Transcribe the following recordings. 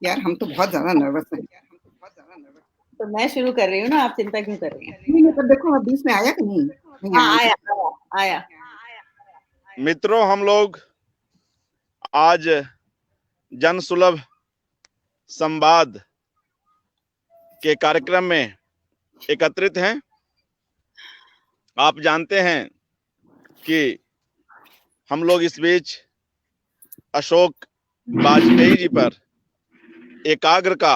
यार हम तो बहुत ज्यादा नर्वस हैं। तो मैं शुरू कर रही हूँ ना, आप चिंता क्यों कर रही हैं? नहीं, पर देखो अब बीच में आया कि नहीं? नहीं हाँ, आया। आया। मित्रों, हम लोग आज जन सुलभ संवाद के कार्यक्रम में एकत्रित हैं। आप जानते हैं कि हम लोग इस बीच अशोक वाजपेयी जी पर एकाग्र का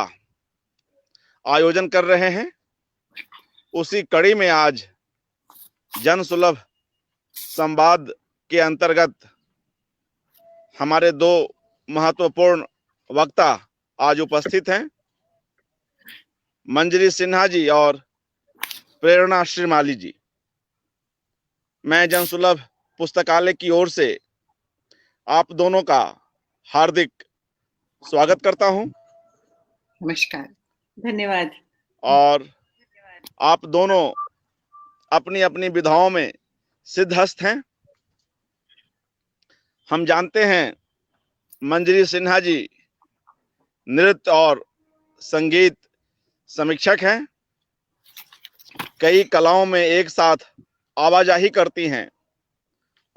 आयोजन कर रहे हैं। उसी कड़ी में आज जन सुलभ संवाद के अंतर्गत हमारे दो महत्वपूर्ण वक्ता आज उपस्थित हैं, मंजरी सिन्हा जी और प्रेरणा श्रीमाली जी। मैं जन सुलभ पुस्तकालय की ओर से आप दोनों का हार्दिक स्वागत करता हूं। नमस्कार। धन्यवाद। और आप दोनों अपनी अपनी विधाओं में सिद्धहस्त हैं। हम जानते हैं मंजरी सिन्हा जी नृत्य और संगीत समीक्षक हैं, कई कलाओं में एक साथ आवाजाही करती हैं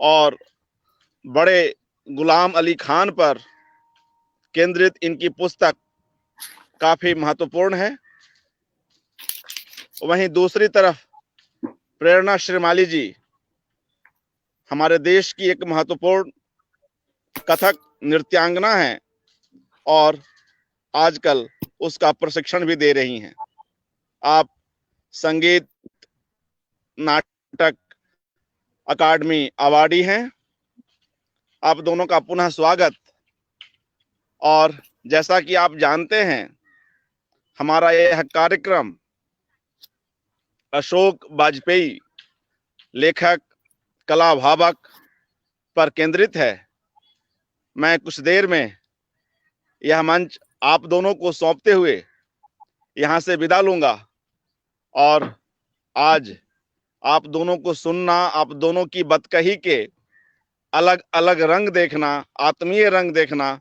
और बड़े गुलाम अली खान पर केंद्रित इनकी पुस्तक काफी महत्वपूर्ण है। वहीं दूसरी तरफ प्रेरणा श्रीमाली जी हमारे देश की एक महत्वपूर्ण कथक नृत्यांगना हैं और आजकल उसका प्रशिक्षण भी दे रही हैं। आप संगीत नाटक अकादमी अवार्डी हैं। आप दोनों का पुनः स्वागत। और जैसा कि आप जानते हैं, हमारा यह कार्यक्रम अशोक वाजपेयी लेखक कला भावक पर केंद्रित है। मैं कुछ देर में यह मंच आप दोनों को सौंपते हुए यहां से विदा लूंगा और आज आप दोनों को सुनना, आप दोनों की बतकही के अलग अलग रंग देखना, आत्मीय रंग देखना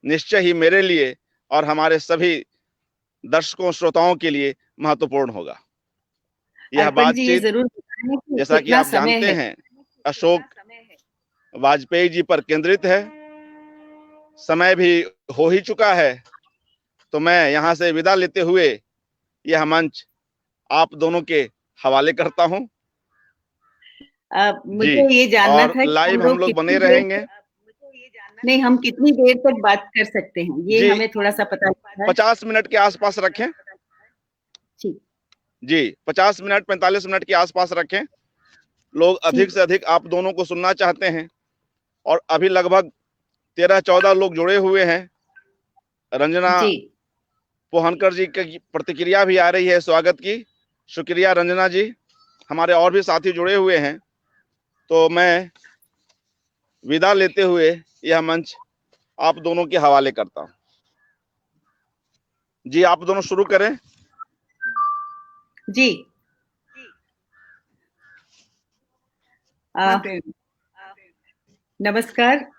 निश्चय ही मेरे लिए और हमारे सभी दर्शकों श्रोताओं के लिए महत्वपूर्ण होगा। यह बातचीत जैसा कि आप जानते हैं अशोक वाजपेयी जी पर केंद्रित है। समय भी हो ही चुका है, तो मैं यहां से विदा लेते हुए यह मंच आप दोनों के हवाले करता हूं। मुझे ये जानना था कि लाइव हम लोग बने रहेंगे। नहीं, हम कितनी देर तक बात कर सकते हैं, ये हमें थोड़ा सा पता है। 50 मिनट के आसपास रखें। जी, 50 मिनट 45 मिनट के आसपास रखें। लोग अधिक से अधिक आप दोनों को सुनना चाहते हैं और अभी लगभग 13-14 लोग जुड़े हुए हैं। रंजना पोहनकर जी की प्रतिक्रिया भी आ रही है स्वागत की। शुक्रिया रंजना जी। हमारे और भी साथी जुड़े हुए हैं, तो मैं विदा लेते हुए यह मंच आप दोनों के हवाले करता हूं। जी, आप दोनों शुरू करें। जी। नमस्कार।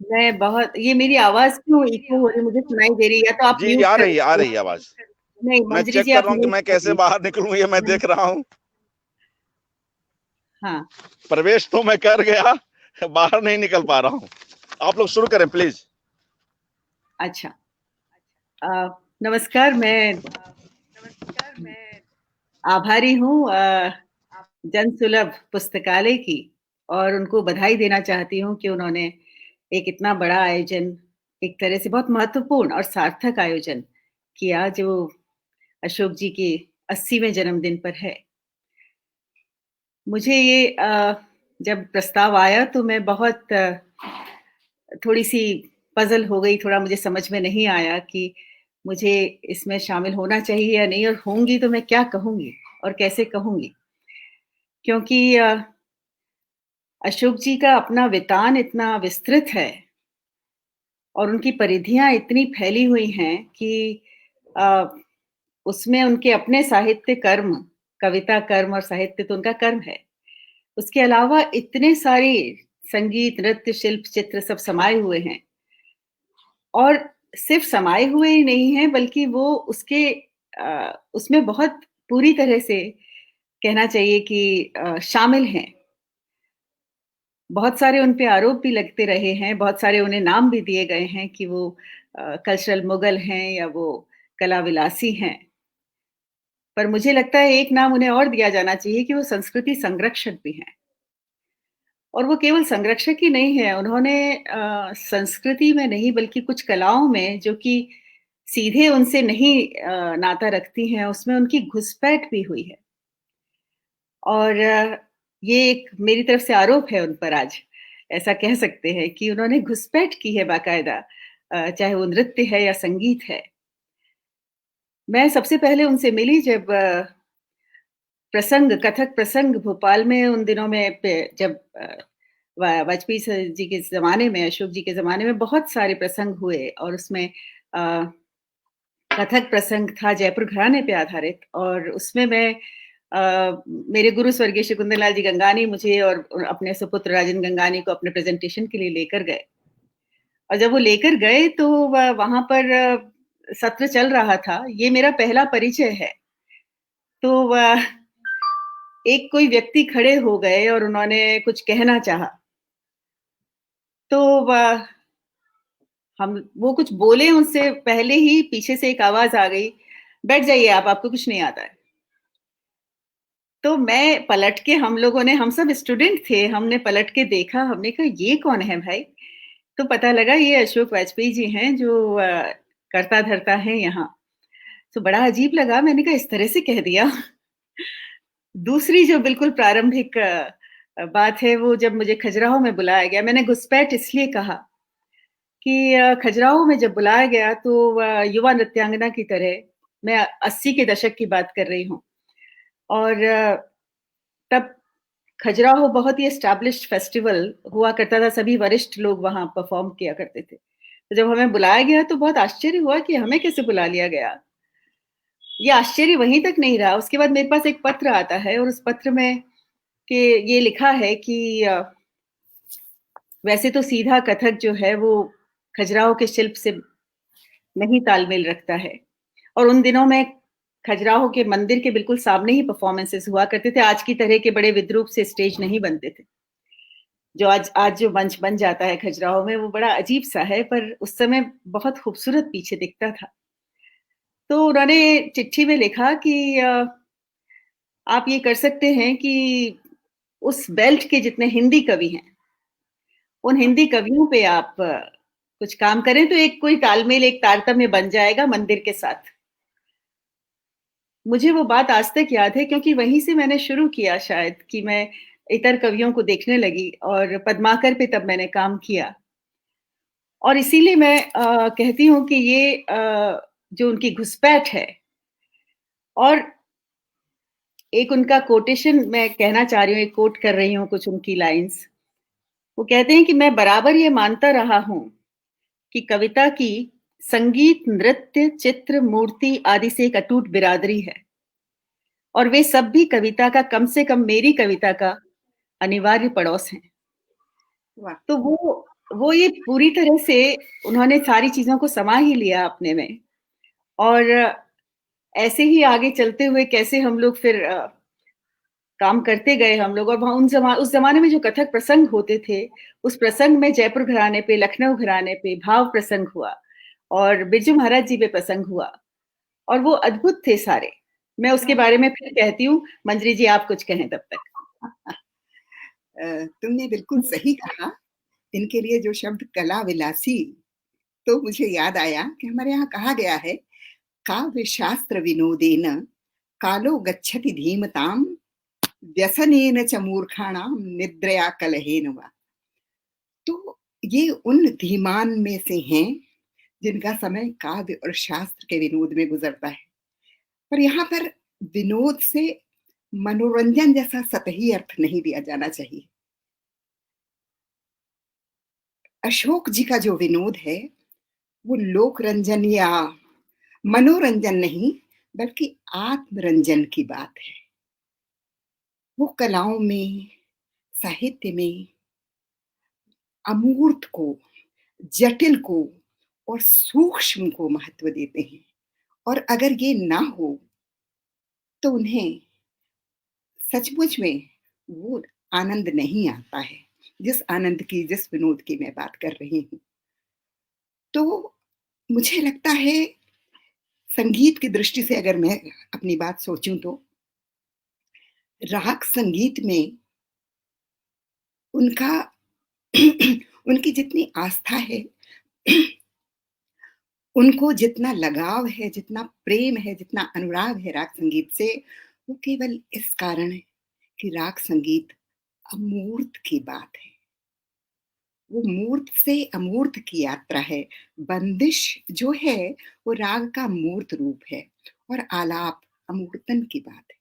मैं बहुत, ये मेरी आवाज क्यों इको हो रही, मुझे सुनाई दे रही है? तो आप जी, आ रही है आवाज। नहीं, मैं चेक कर रहा हूँ कि मैं कैसे बाहर निकलूं, ये मैं देख रहा हूँ। हाँ, प्रवेश तो मैं कर गया, बाहर नहीं निकल पा रहा हूँ। आप लोग शुरू करें प्लीज। अच्छा। नमस्कार। मैं आभारी हूँ जन सुलभ पुस्तकालय की, और उनको बधाई देना चाहती हूँ कि उन्होंने एक इतना बड़ा आयोजन, एक तरह से बहुत महत्वपूर्ण और सार्थक आयोजन किया, जो अशोक जी के 80वें जन्मदिन पर है। मुझे ये जब प्रस्ताव आया तो मैं बहुत थोड़ी सी पजल हो गई, थोड़ा मुझे समझ में नहीं आया कि मुझे इसमें शामिल होना चाहिए या नहीं, और होंगी तो मैं क्या कहूंगी और कैसे कहूंगी, क्योंकि अशोक जी का अपना वितान इतना विस्तृत है और उनकी परिधियां इतनी फैली हुई हैं कि उसमें उनके अपने साहित्य कर्म, कविता कर्म और साहित्य तो उनका कर्म है, उसके अलावा इतने सारे संगीत, नृत्य, शिल्प, चित्र सब समाये हुए हैं। और सिर्फ समाये हुए ही नहीं हैं, बल्कि वो उसमें बहुत पूरी तरह से कहना चाहिए कि शामिल हैं। बहुत सारे उन पे आरोप भी लगते रहे हैं, बहुत सारे उन्हें नाम भी दिए गए हैं कि वो कल्चरल मुगल हैं या वो कला विलासी हैं। पर मुझे लगता है एक नाम उन्हें और दिया जाना चाहिए कि वो संस्कृति संरक्षक भी हैं। और वो केवल संरक्षक ही नहीं है, उन्होंने संस्कृति में नहीं बल्कि कुछ कलाओं में जो कि सीधे उनसे नहीं नाता रखती हैं, उसमें उनकी घुसपैठ भी हुई है। और ये एक मेरी तरफ से आरोप है उन पर आज, ऐसा कह सकते हैं कि उन्होंने घुसपैठ की है बाकायदा, चाहे वो नृत्य है या संगीत है। मैं सबसे पहले उनसे मिली जब कथक प्रसंग भोपाल में उन दिनों में जब वाजपेयी जी के ज़माने में, अशोक जी के ज़माने में बहुत सारे प्रसंग हुए और उसमें कथक प्रसंग था जयपुर घराने पे आधारित। और उसमें मैं मेरे गुरु स्वर्गीय शकुंतल लाल जी गंगानी मुझे और अपने सुपुत्र राजेंद्र गंगानी को अपने प्रेजेंटेशन के लिए लेकर गए। और जब वो लेकर गए तो वहां पर सत्र चल रहा था। ये मेरा पहला परिचय है। तो एक कोई व्यक्ति खड़े हो गए और उन्होंने कुछ कहना चाहा। तो वो कुछ बोले, उनसे पहले ही पीछे से एक आवाज आ गई, बैठ जाइए आप, आपको कुछ नहीं आता है। तो मैं पलट के, हम सब स्टूडेंट थे, हमने पलट के देखा, हमने कहा ये कौन है भाई? तो पता लगा ये अशोक वाजपेयी जी हैं जो करता धरता है यहाँ। तो बड़ा अजीब लगा, मैंने कहा इस तरह से कह दिया। दूसरी जो बिल्कुल प्रारंभिक बात है वो जब मुझे खजुराहो में बुलाया गया। मैंने घुसपैठ इसलिए कहा कि खजुराहो में जब बुलाया गया तो युवा नृत्यांगना की तरह, मैं 80 के दशक की बात कर रही हूँ, और तब खजुराहो बहुत ही एस्टैब्लिश्ड फेस्टिवल हुआ करता था, सभी वरिष्ठ लोग वहां परफॉर्म किया करते थे। तो जब हमें बुलाया गया तो बहुत आश्चर्य हुआ कि हमें कैसे बुला लिया गया। ये आश्चर्य वहीं तक नहीं रहा, उसके बाद मेरे पास एक पत्र आता है और उस पत्र में कि ये लिखा है कि वैसे तो सीधा कथक जो है वो खजुराहो के शिल्प से नहीं तालमेल रखता है। और उन दिनों में खजुराहो के मंदिर के बिल्कुल सामने ही परफॉर्मेंसेस हुआ करते थे। आज की तरह के बड़े विद्रूप से स्टेज नहीं बनते थे। जो आज जो मंच बन जाता है खजुराहो में वो बड़ा अजीब सा है, पर उस समय बहुत खूबसूरत पीछे दिखता था। तो उन्होंने चिट्ठी में लिखा कि आप ये कर सकते हैं कि उस बेल्ट के जितने हिंदी कवि हैं, उन हिंदी कवियों पे आप कुछ काम करें तो एक कोई तालमेल, एक तारतम्य बन जाएगा मंदिर के साथ। मुझे वो बात आज तक याद है क्योंकि वहीं से मैंने शुरू किया शायद कि मैं इतर कवियों को देखने लगी, और पद्माकर पे तब मैंने काम किया। और इसीलिए मैं कहती हूँ कि ये जो उनकी घुसपैठ है, और एक उनका कोटेशन मैं कहना चाह रही हूँ, एक कोट कर रही हूँ कुछ उनकी लाइंस। वो कहते हैं कि मैं बराबर ये मानता रहा हूं कि कविता की संगीत, नृत्य, चित्र, मूर्ति आदि से एक अटूट बिरादरी है, और वे सब भी कविता का, कम से कम मेरी कविता का अनिवार्य पड़ोस हैं। तो वो ये पूरी तरह से उन्होंने सारी चीजों को समा ही लिया अपने में। और ऐसे ही आगे चलते हुए कैसे हम लोग फिर काम करते गए हम लोग। और वहां उस जमाने में जो कथक प्रसंग होते थे, उस प्रसंग में जयपुर घराने पे, लखनऊ घराने पे भाव प्रसंग हुआ, और बिरजू महाराज जी पे प्रसंग हुआ, और वो अद्भुत थे सारे। मैं उसके बारे में फिर कहती हूँ। मंजरी जी आप कुछ कहें तब तक। तुमने बिल्कुल सही कहा। इनके लिए जो शब्द कला विलासी, तो मुझे याद आया कि हमारे यहाँ कहा गया है, काव्य शास्त्र विनोदेन कालो गच्छति धीमताम व्यसनेन च मूर्खाणाम निद्रया कलहेन वा। तो ये उन धीमान में से हैं जिनका समय काव्य और शास्त्र के विनोद में गुजरता है। पर यहाँ पर विनोद से मनोरंजन जैसा सतही अर्थ नहीं दिया जाना चाहिए। अशोक जी का जो विनोद है वो लोक रंजन या मनोरंजन नहीं, बल्कि आत्मरंजन की बात है। वो कलाओं में, साहित्य में अमूर्त को, जटिल को और सूक्ष्म को महत्व देते हैं। और अगर ये ना हो, तो उन्हें सचमुच में वो आनंद नहीं आता है, जिस आनंद की, जिस विनोद की मैं बात कर रही हूँ। तो मुझे लगता है संगीत की दृष्टि से अगर मैं अपनी बात सोचूँ तो राग संगीत में उनका उनकी जितनी आस्था है, उनको जितना लगाव है, जितना प्रेम है, जितना अनुराग है राग संगीत से, वो केवल इस कारण है कि राग संगीत अमूर्त की बात है। वो मूर्त से अमूर्त की यात्रा है। बंदिश जो है वो राग का मूर्त रूप है और आलाप अमूर्तन की बात है।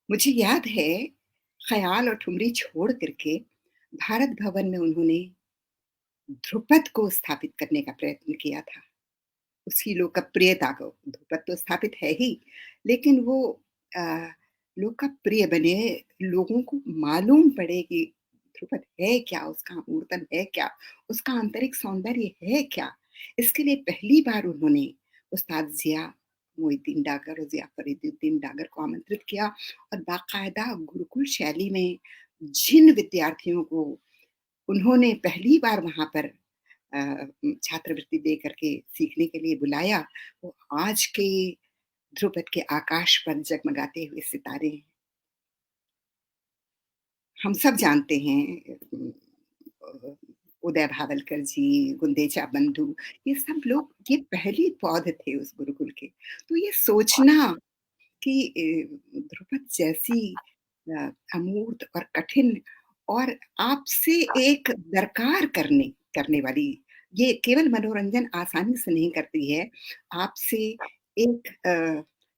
मुझे याद है ख्याल और ठुमरी छोड़ करके भारत भवन में उन्होंने ध्रुपद को स्थापित करने का प्रयत्न किया था। उसकी लोकप्रियता को, ध्रुपद तो स्थापित है ही, लेकिन वो लोकप्रिय बने, लोगों को मालूम पड़े कि ध्रुपद है क्या, उसका मूर्तन है क्या, उसका आंतरिक सौंदर्य है क्या। इसके लिए पहली बार उन्होंने उस्ताद जिया मोइनुद्दीन डागर और जिया फरीदुद्दीन डागर को आमंत्रित किया और बाकायदा गुरुकुल शैली में जिन विद्यार्थियों को उन्होंने पहली बार वहां पर छात्रवृत्ति दे करके सीखने के लिए बुलाया, वो आज के ध्रुपद के आकाश पर जगमगाते हुए सितारे हैं। हम सब जानते हैं उदय भावलकर जी, गुंदेचा बंधु, ये सब लोग ये पहली पौध थे उस गुरुकुल के। तो ये सोचना कि ध्रुपद जैसी अमूर्त और कठिन और आपसे एक दरकार करने करने वाली, ये केवल मनोरंजन आसानी से नहीं करती है, आपसे एक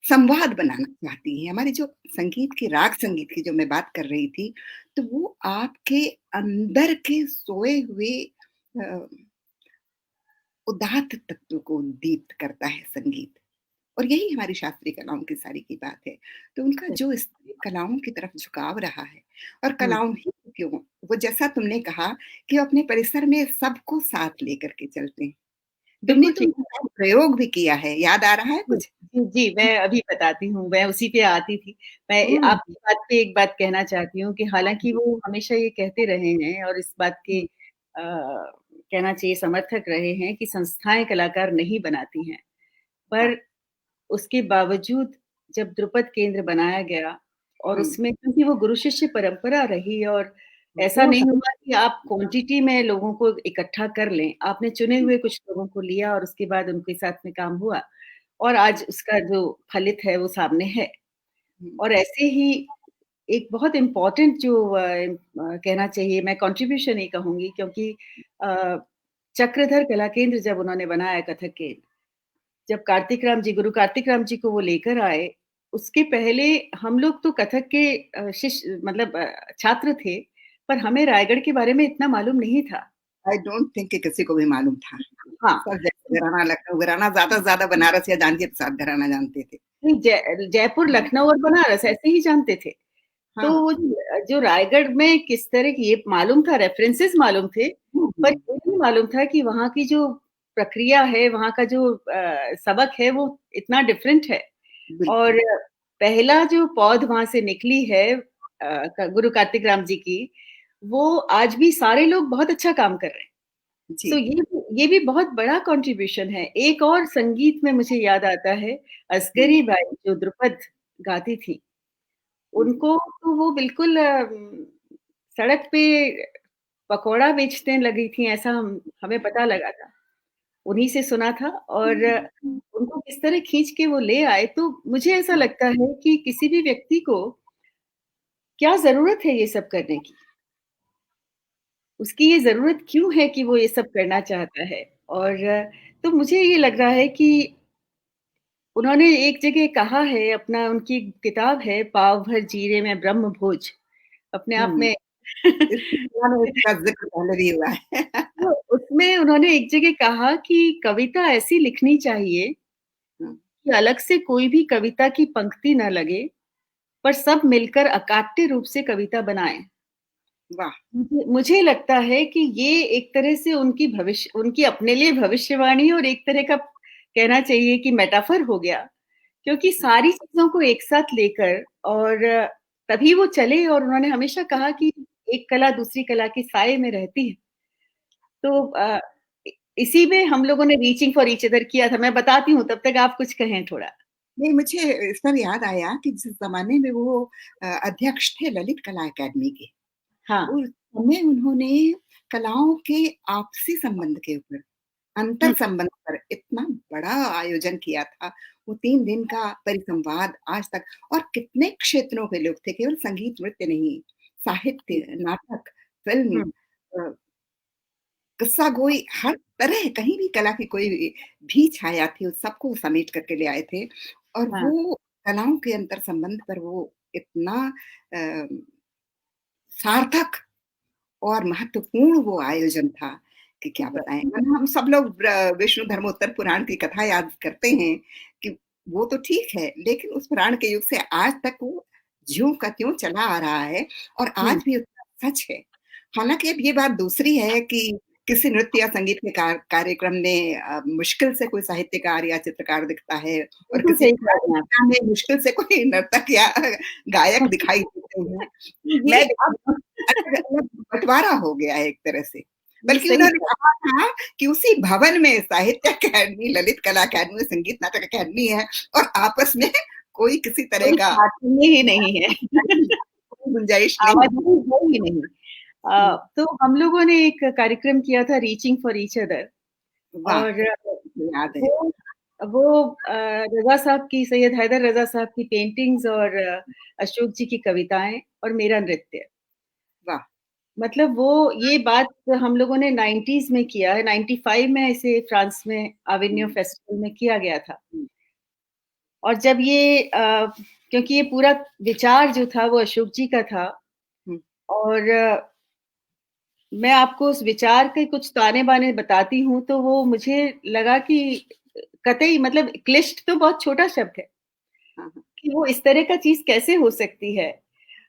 संवाद बनाना चाहती है। हमारी जो संगीत की, राग संगीत की जो मैं बात कर रही थी, तो वो आपके अंदर के सोए हुए अ, उदात्त तत्व को दीप्त करता है संगीत। और यही हमारी शास्त्रीय कलाओं की सारी की बात है। तो उनका जो इस कलाओं की तरफ झुकाव रहा है, और हुँ। कलाओं ही क्यों, वो जैसा तुमने कहा कि वो अपने परिसर में सबको साथ लेकर के चलते हैं। तुमने बिल्कुल तो ठीक। उनका प्रयोग भी किया है, याद आ रहा है जी, कुछ? जी, जी, मैं अभी बताती हूँ, मैं उसी पे आती थी। मैं हुँ, आपकी बात पे एक बात कहना चाहती हूँ कि हालाँकि जी, वो हमेशा ये कहते रहे हैं और इस बात के हुँ, कहना चाहिए समर्थक रहे हैं कि संस्थाएँ कलाकार नहीं बनाती हैं। हाँ, पर उसके बावजूद जब ध्रुपद केंद्र बनाया गया और हुँ, उसमें क्योंकि वो गुरु शिष्य परंपरा रही और ऐसा वो नहीं सब हुआ कि आप क्वांटिटी में लोगों को इकट्ठा कर लें। आपने चुने हुए कुछ लोगों को लिया और उसके बाद उनके साथ में काम हुआ और आज उसका जो फलित है वो सामने है। हुँ, और ऐसे ही एक बहुत इम्पोर्टेंट जो कहना चाहिए, मैं कंट्रीब्यूशन ही कहूँगी क्योंकि अ, चक्रधर कला केंद्र जब उन्होंने बनाया कथक केंद्र, जब कार्तिक राम जी, गुरु कार्तिक राम जी को वो लेकर आए, उसके पहले हम लोग तो कथक के शिष्य मतलब छात्र थे, पर हमें रायगढ़ के बारे में इतना मालूम नहीं था। आई डोंट थिंक कि किसी को भी मालूम था। हाँ, सब जैसे घराना, लखनऊ घराना, ज़्यादा से ज़्यादा बनारस या जानकी प्रसाद घराना जानते थे। नहीं जयपुर, लखनऊ और बनारस ऐसे ही जानते थे। तो हाँ, वो जो रायगढ़ में किस तरह की ये मालूम था, रेफरेंसेस मालूम थे, हुँ, पर हुँ, ये नहीं मालूम था कि वहाँ की जो प्रक्रिया है, वहाँ का जो सबक है वो इतना डिफरेंट है। बिल्कुल, और पहला जो पौध वहाँ से निकली है गुरु कार्तिक राम जी की, वो आज भी सारे लोग बहुत अच्छा काम कर रहे हैं। जी। सो ये भी बहुत बड़ा कंट्रीब्यूशन है। एक और संगीत में मुझे याद आता है, हुँ, असगरी बाई जो ध्रुपद गाती थी, हुँ, उनको तो वो बिल्कुल सड़क पे पकौड़ा बेचने लगी थी ऐसा हमें पता लगा था। उन्हीं से सुना था और हुँ, उनको किस तरह खींच के वो ले आए, तो मुझे ऐसा हुँ, लगता है कि किसी भी व्यक्ति को क्या ज़रूरत है ये सब करने की? उसकी ये ज़रूरत क्यों है कि वो ये सब करना चाहता है? और तो मुझे ये लग रहा है कि उन्होंने एक जगह कहा है अपना उनकी किताब है पाव भर जीरे में ब्रह्म भोज, अपने आप हुँ। में इसकी दुनिया में इसका ज़िक्र पहले भी हुआ है। तो उसमें उन्होंने एक जगह कहा कि कविता ऐसी लिखनी चाहिए हुँ, कि अलग से कोई भी कविता की पंक्ति ना लगे, पर सब मिलकर अकाट्य रूप से कविता बनाएँ। वाह! मुझे लगता है कि ये एक तरह से उनकी अपने लिए भविष्यवाणी और एक तरह का कहना चाहिए कि मेटाफर हो गया, क्योंकि सारी चीज़ों को एक साथ लेकर और तभी वो चले और उन्होंने हमेशा कहा कि एक कला दूसरी कला के साये में रहती है। तो इसी में हम लोगों ने रीचिंग फॉर ईच अदर किया था। मैं बताती हूँ, तब तक आप कुछ कहें थोड़ा। नहीं, मुझे इस पर याद आया कि जिस ज़माने में वो अध्यक्ष थे ललित कला अकादमी के, हाँ। उस समय उन्होंने कलाओं के आपसी संबंध के ऊपर, अंतर हुँ, संबंध पर इतना बड़ा आयोजन किया था। वो 3 दिन का परिसंवाद आज तक, और कितने क्षेत्रों के लोग थे, केवल संगीत, नृत्य नहीं, हुँ, साहित्य, नाटक, फ़िल्म, हुँ, अ, किस्सा गोई, हर तरह कहीं भी कला की कोई भी छाया थी, उस सबको समेट कर के ले आए थे। और हाँ, वो कलाओं के अंतर संबंध पर वो इतना अ, सार्थक और महत्वपूर्ण वो आयोजन था कि क्या बताएँ। वरना हम सब लोग विष्णु धर्मोत्तर पुराण की कथा याद करते हैं कि वो तो ठीक है, लेकिन उस पुराण के युग से आज तक वो ज्यों का त्यों चला आ रहा है और हुँ, आज भी उतना सच है। हालाँकि अब ये बात दूसरी है कि किसी नृत्य या संगीत के कार्यक्रम में मुश्किल से कोई साहित्यकार या चित्रकार दिखता है और बिल्कुल किसी सही कह रहे हैं आप। कार्यक्रम में मुश्किल से कोई नर्तक या गायक दिखाई देते हैं। ये मैं अब अलग-अलग बँटवारा हो गया है एक तरह से। ये बल्कि सही उन्होंने कहा। कहा था कि उसी भवन में साहित्य अकादमी, ललित कला अकादमी, संगीत नाटक अकादमी है और आपस में कोई किसी तरह कोई का साथी ही नहीं है। कोई गुंजाइश नहीं। आवाजाही है ही नहीं। हुँ, तो हम लोगों ने एक कार्यक्रम किया था रीचिंग फॉर ईच अदर वाह! और याद है। वो वो रज़ा साहब की, सैयद हैदर रज़ा साहब की पेंटिंग्स और अशोक जी की कविताएँ और मेरा नृत्य। वाह! मतलब वो ये बात हम लोगों ने 90s में किया है, 95 में इसे फ्रांस में अविन्यो हुँ, फेस्टिवल में किया गया था। हुँ, और जब ये क्योंकि ये पूरा विचार जो था वो अशोक जी का था हुँ, और मैं आपको उस विचार के कुछ ताने-बाने बताती हूँ, तो वो मुझे लगा कि कतई मतलब क्लिष्ट तो बहुत छोटा शब्द है, हाँ, हाँ, कि वो इस तरह का चीज़ कैसे हो सकती है?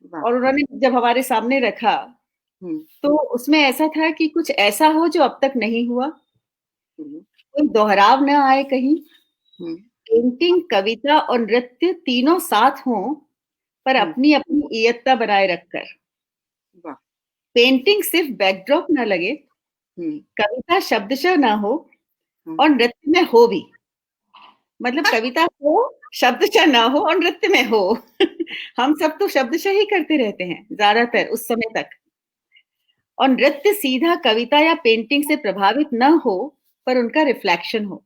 वाह! और उन्होंने जब हमारे सामने रखा, हुँ, तो उसमें ऐसा था कि कुछ ऐसा हो जो अब तक नहीं हुआ, हुँ, कोई दोहराव ना आए कहीं, हुँ, पेंटिंग, कविता और नृत्य तीनों साथ हों, पर हुँ, अपनी-अपनी इयत्ता बनाए रखकर। वाह! पेंटिंग सिर्फ बैकड्रॉप ना लगे, हुँ, कविता शब्दशः ना हो हाँ, और नृत्य में हो भी। मतलब कविता हो, शब्दशः ना हो और नृत्य में हो। हम सब तो शब्दशः ही करते रहते हैं, ज़्यादातर उस समय तक। और नृत्य सीधा कविता या पेंटिंग से प्रभावित न हो, पर उनका रिफ्लेक्शन हो। हाँ,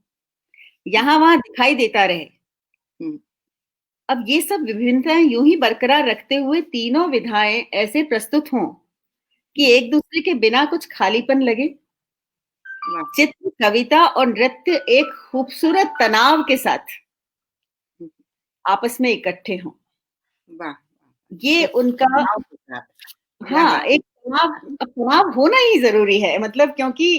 यहाँ-वहाँ दिखाई देता रहे। हुँ, अब ये सब विभिन्नताएँ यूँ ही बरकरार रखते हुए तीनों विधाएँ ऐसे प्रस्तुत हों कि हुँ, एक दूसरे के बिना कुछ खालीपन लगे। वाह! चित्र, कविता और नृत्य एक खूबसूरत तनाव के साथ हुँ, आपस में इकट्ठे हों। वाह! ये एक उनका भाव के साथ, क्या हाँ, बात एक तनाव अब तनाव होना ही ज़रूरी है मतलब क्योंकि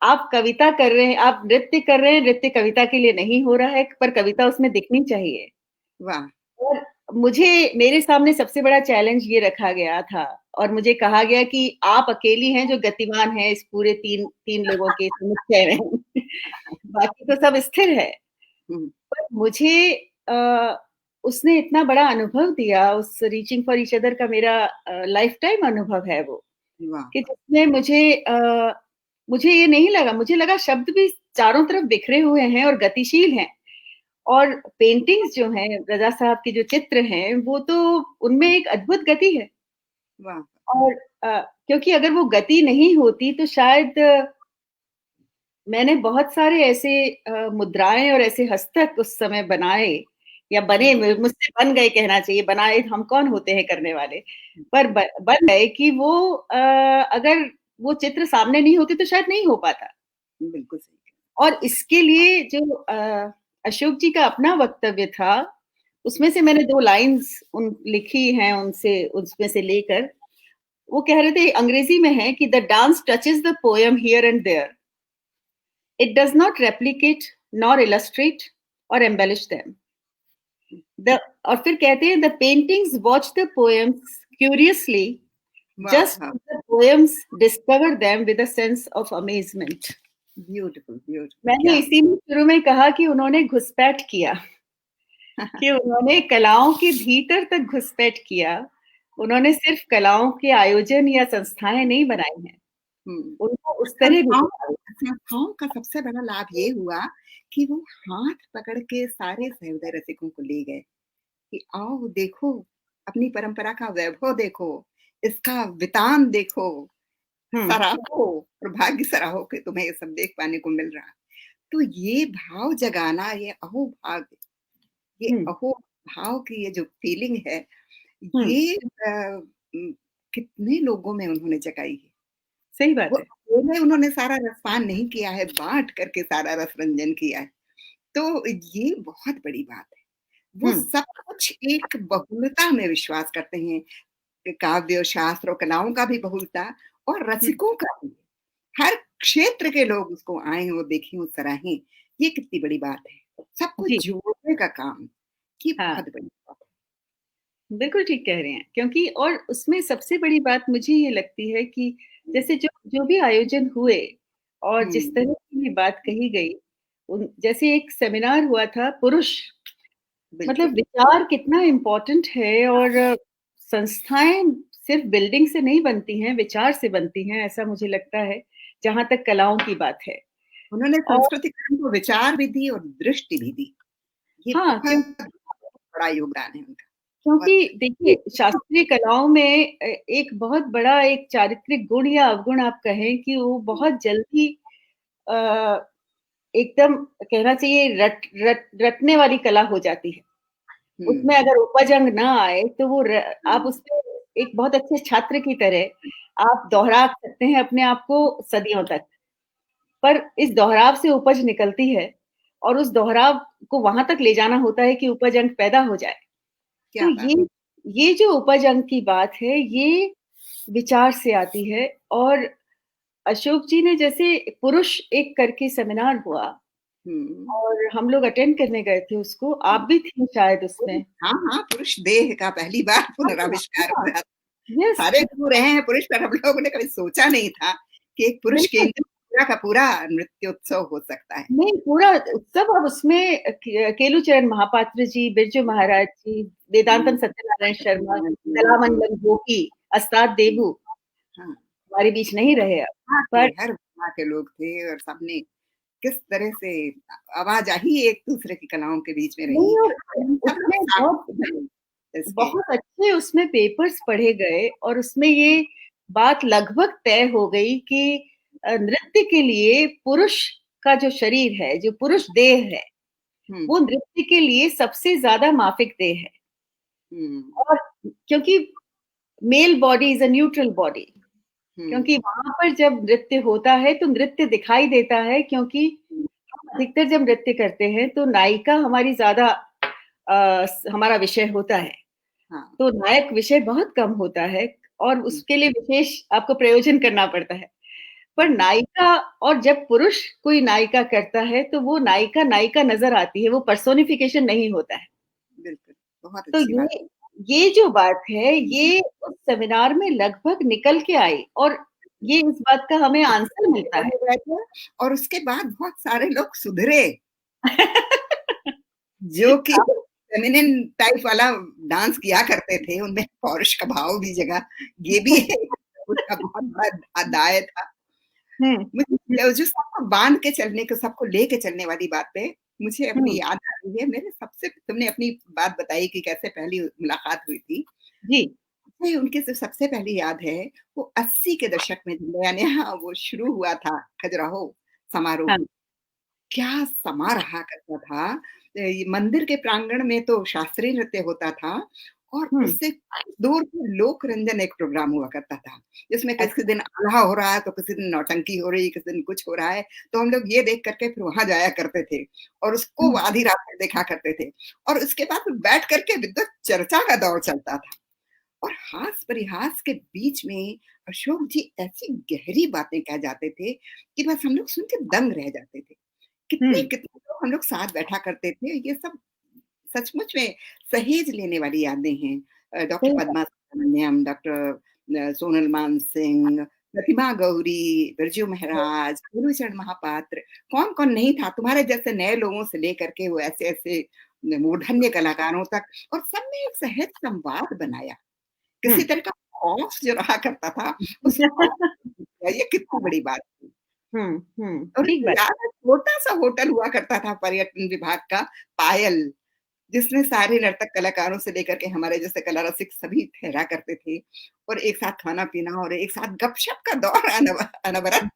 आप कविता कर रहे हैं, आप नृत्य कर रहे हैं, नृत्य कविता के लिए नहीं हो रहा है, पर कविता उसमें दिखनी चाहिए। वाह! और मुझे मेरे सामने सबसे बड़ा चैलेंज ये रखा गया था और मुझे कहा गया कि आप अकेली हैं जो गतिमान हैं इस पूरे 3 लोगों के समुच्चय में। बाकी तो सब स्थिर है। हुँ, पर मुझे अ, उसने इतना बड़ा अनुभव दिया उस रीचिंग फॉर ईच अदर का मेरा लाइफ टाइम अनुभव है वो, वाह! कि जिसमें मुझे ये नहीं लगा मुझे लगा शब्द भी चारों तरफ बिखरे हुए हैं और गतिशील हैं और पेंटिंग्स जो हैं, रज़ा साहब के जो चित्र हैं, वो तो उनमें एक अद्भुत गति है वाह! और क्योंकि अगर वो गति नहीं होती तो शायद मैंने बहुत सारे ऐसे मुद्राएँ और ऐसे हस्तक उस समय बनाए या बने हुँ, मुझसे बन गए कहना चाहिए, बनाए हम कौन होते हैं करने वाले। हुँ, पर बन गए कि वो अगर वो चित्र सामने नहीं होते तो शायद नहीं हो पाता। बिल्कुल सही। और इसके लिए जो अशोक जी का अपना वक्तव्य था, उसमें से मैंने 2 लाइन्स उन लिखी हैं उनसे उसमें से लेकर। वो कह रहे थे अंग्रेज़ी में है कि the dance touches the poem here and there. It does not replicate nor illustrate or embellish them. The और फिर कहते हैं the paintings watch the poems curiously वाह! just वाह! the poems discover them with a sense of amazement. Beautiful, beautiful मैंने क्या इसीलिए शुरू में कहा कि उन्होंने घुसपैठ किया, कि उन्होंने कलाओं के भीतर तक घुसपैठ किया। उन्होंने सिर्फ कलाओं के आयोजन या संस्थाएँ नहीं बनाई हैं, हुँ। उनको उस तरह भी संस्थाओं दिखाया। संस्थाओं का सबसे बड़ा लाभ ये हुआ कि वो हाथ पकड़ के सारे सहृदय रसिकों को ले गए कि आओ देखो, अपनी परंपरा का वैभव देखो, इसका वितान देखो, हुँ, सराहो और भाग्य सराहो कि तुम्हें ये सब देख पाने को मिल रहा है। तो ये भाव जगाना, ये हुँ, अहोभाव की ये जो फीलिंग है, हुँ, ये उम, कितने लोगों में उन्होंने जगाई है। सही वो बात है। अकेले उन्होंने सारा रसपान नहीं किया है, बाँट करके सारा रस रंजन किया है। तो ये बहुत बड़ी बात है। वो हुँ, सब कुछ एक बहुलता में विश्वास करते हैं, कि काव्य, शास्त्र और कलाओं का भी बहुलता और हुँ, रसिकों का भी। हर क्षेत्र के लोग उसको आएँ और देखें और सराहें, ये कितनी बड़ी बात है। सबको जी, जोड़ने का काम, ये हाँ। बहुत बड़ी बात है। बिल्कुल ठीक कह रहे हैं क्योंकि और उसमें सबसे बड़ी बात मुझे ये लगती है कि जैसे जो जो भी आयोजन हुए और जिस हुँ, तरह की भी बात कही गई, उन जैसे एक सेमिनार हुआ था पुरुष, मतलब बिल्कुल। विचार कितना इम्पोर्टेंट है और संस्थाएँ सिर्फ़ बिल्डिंग से नहीं बनती हैं, विचार से बनती हैं, ऐसा मुझे लगता है, जहाँ तक कलाओं की बात है। उन्होंने और सांस्कृतिक को विचार भी दी और दृष्टि भी दी। ये हाँ, बहुत बड़ा योगदान है उनका, क्योंकि बहुत देखिए शास्त्रीय कलाओं में एक बहुत बड़ा एक चारित्रिक गुण या अवगुण आप कहें कि वो बहुत जल्दी अ, एकदम कहना चाहिए रटने वाली कला हो जाती है। उसमें हुँ, अगर उपज अंग ना आए तो वो आप उसपे एक बहुत अच्छे छात्र की तरह आप दोहरा सकते हैं अपने आप को सदियों तक। पर इस दोहराव से उपज निकलती है और उस दोहराव को वहाँ तक ले जाना होता है कि उपज अंग पैदा हो जाए। तो क्या बात है। ये जो उपज अंग की बात है, ये विचार से आती है और अशोक जी ने जैसे पुरुष एक करके सेमिनार हुआ हुँ। और हम लोग अटेंड करने गए थे उसको, आप भी थीं शायद उसमें। हाँ, हाँ, पुरुष देह का पहली बार हाँ, पुनराविष्कार हाँ, हुआ। यस, सारे गुरु रहे हैं पुरुष, पर हम लोगों ने कभी सोचा नहीं था कि एक पुरुष बिल्कुल। केंद्रित पूरा का पूरा नृत्योत्सव हो सकता है। नहीं, पूरा उत्सव अब उसमें केलुचरण महापात्र जी, बिरजू महाराज जी, वेदांतम हुँ। सत्यनारायण शर्मा, कलामंडल गोपी, अस्ताद देवू हाँ, हमारे बीच नहीं रहे अब। वहाँ के पर हर वहाँ के लोग थे और सबने किस तरह से आवाजाही एक-दूसरे की कलाओं के बीच में रही नहीं और और हम सब लोग उसमें साक्षी रहे इसके। बहुत अच्छे उसमें पेपर्स पढ़े गए और उसमें ये बात लगभग तय हो गई कि नृत्य के लिए पुरुष का जो शरीर है, जो पुरुष देह है, हुँ, वो नृत्य के लिए सबसे ज़्यादा माफ़िक देह है। हुँ, और क्योंकि male body is a neutral body, क्योंकि हुँ, वहाँ पर जब नृत्य होता है तो नृत्य दिखाई देता है क्योंकि हम अधिकतर जब नृत्य करते हैं तो नायिका हमारी ज़्यादा हमारा विषय होता है। हाँ, तो नायक विषय बहुत कम होता है और हुँ, उसके लिए विशेष आपको प्रयोजन करना पड़ता है। पर हुँ, नायिका और जब पुरुष कोई नायिका करता है तो वो नायिका, नायिका नज़र आती है, वो पर्सोनिफिकेशन नहीं होता है। बिल्कुल, बहुत तो अच्छी बात। ये जो बात है, ये उस सेमिनार में लगभग निकल के आई और ये इस बात का हमें आंसर मिलता है। हो गए थे और उसके बाद बहुत सारे लोग सुधरे, जो कि फेमिनिन टाइप वाला डांस किया करते थे, उनमें पौरुष का भाव भी जगा। ये भी एक उसका बहुत बड़ा दाय था। हुँ, मुझे जो सबको बाँध के चलने को, सबको लेके चलने वाली बात पे मुझे अपनी हुँ, याद आ रही है। मेरे सबसे तुमने अपनी बात बताई कि कैसे पहली मुलाकात हुई थी। जी, मुझे उनकी जो सबसे पहली याद है, वो 80 के दशक में जब नया-नया वो शुरू हुआ था खजुराहो समारोह। हाँ, क्या समा रहा करता था। ये मंदिर के प्रांगण में तो शास्त्रीय नृत्य होता था और हुँ, उससे कुछ दूर पे लोक रंजन एक प्रोग्राम हुआ करता था, जिसमें किसी अच्छा, दिन आल्हा हो रहा है, तो किसी दिन नौटंकी हो रही, किसी दिन कुछ हो रहा है, तो हम लोग ये देख कर के फिर वहाँ जाया करते थे और उसको हुँ, आधी रात तक देखा करते थे और उसके बाद फिर बैठ कर के विद्वत चर्चा का दौर चलता था और हास-परिहास के बीच में अशोक जी ऐसी गहरी बातें कह जाते थे कि बस हम लोग सुन के दंग रह जाते थे। हुँ, कितने लोग हम लोग साथ बैठा करते थे। ये सब सचमुच में सहेज लेने वाली यादें हैं। डॉक्टर सही बात, पद्मा सुब्रमण्यम, डॉक्टर सोनल मानसिंह, प्रतिमा गौरी, बिरजू महाराज, गुरुचरण महापात्र, कौन-कौन नहीं था तुम्हारे जैसे नए लोगों से लेकर के वो ऐसे-ऐसे मूर्धन्य कलाकारों तक, और सब ने एक सहज संवाद बनाया। किसी तरह का खौफ जो रहा करता था, उस खौफ ये कितनी बड़ी बात थी। और ठीक बात। याद है छोटा-सा होटल हुआ करता था पर्यटन विभाग का, पायल, जिसमें सारे नर्तक कलाकारों से लेकर के हमारे जैसे कला रसिक सभी ठहरा करते थे, और एक साथ खाना-पीना और एक साथ गपशप का दौर अनवरत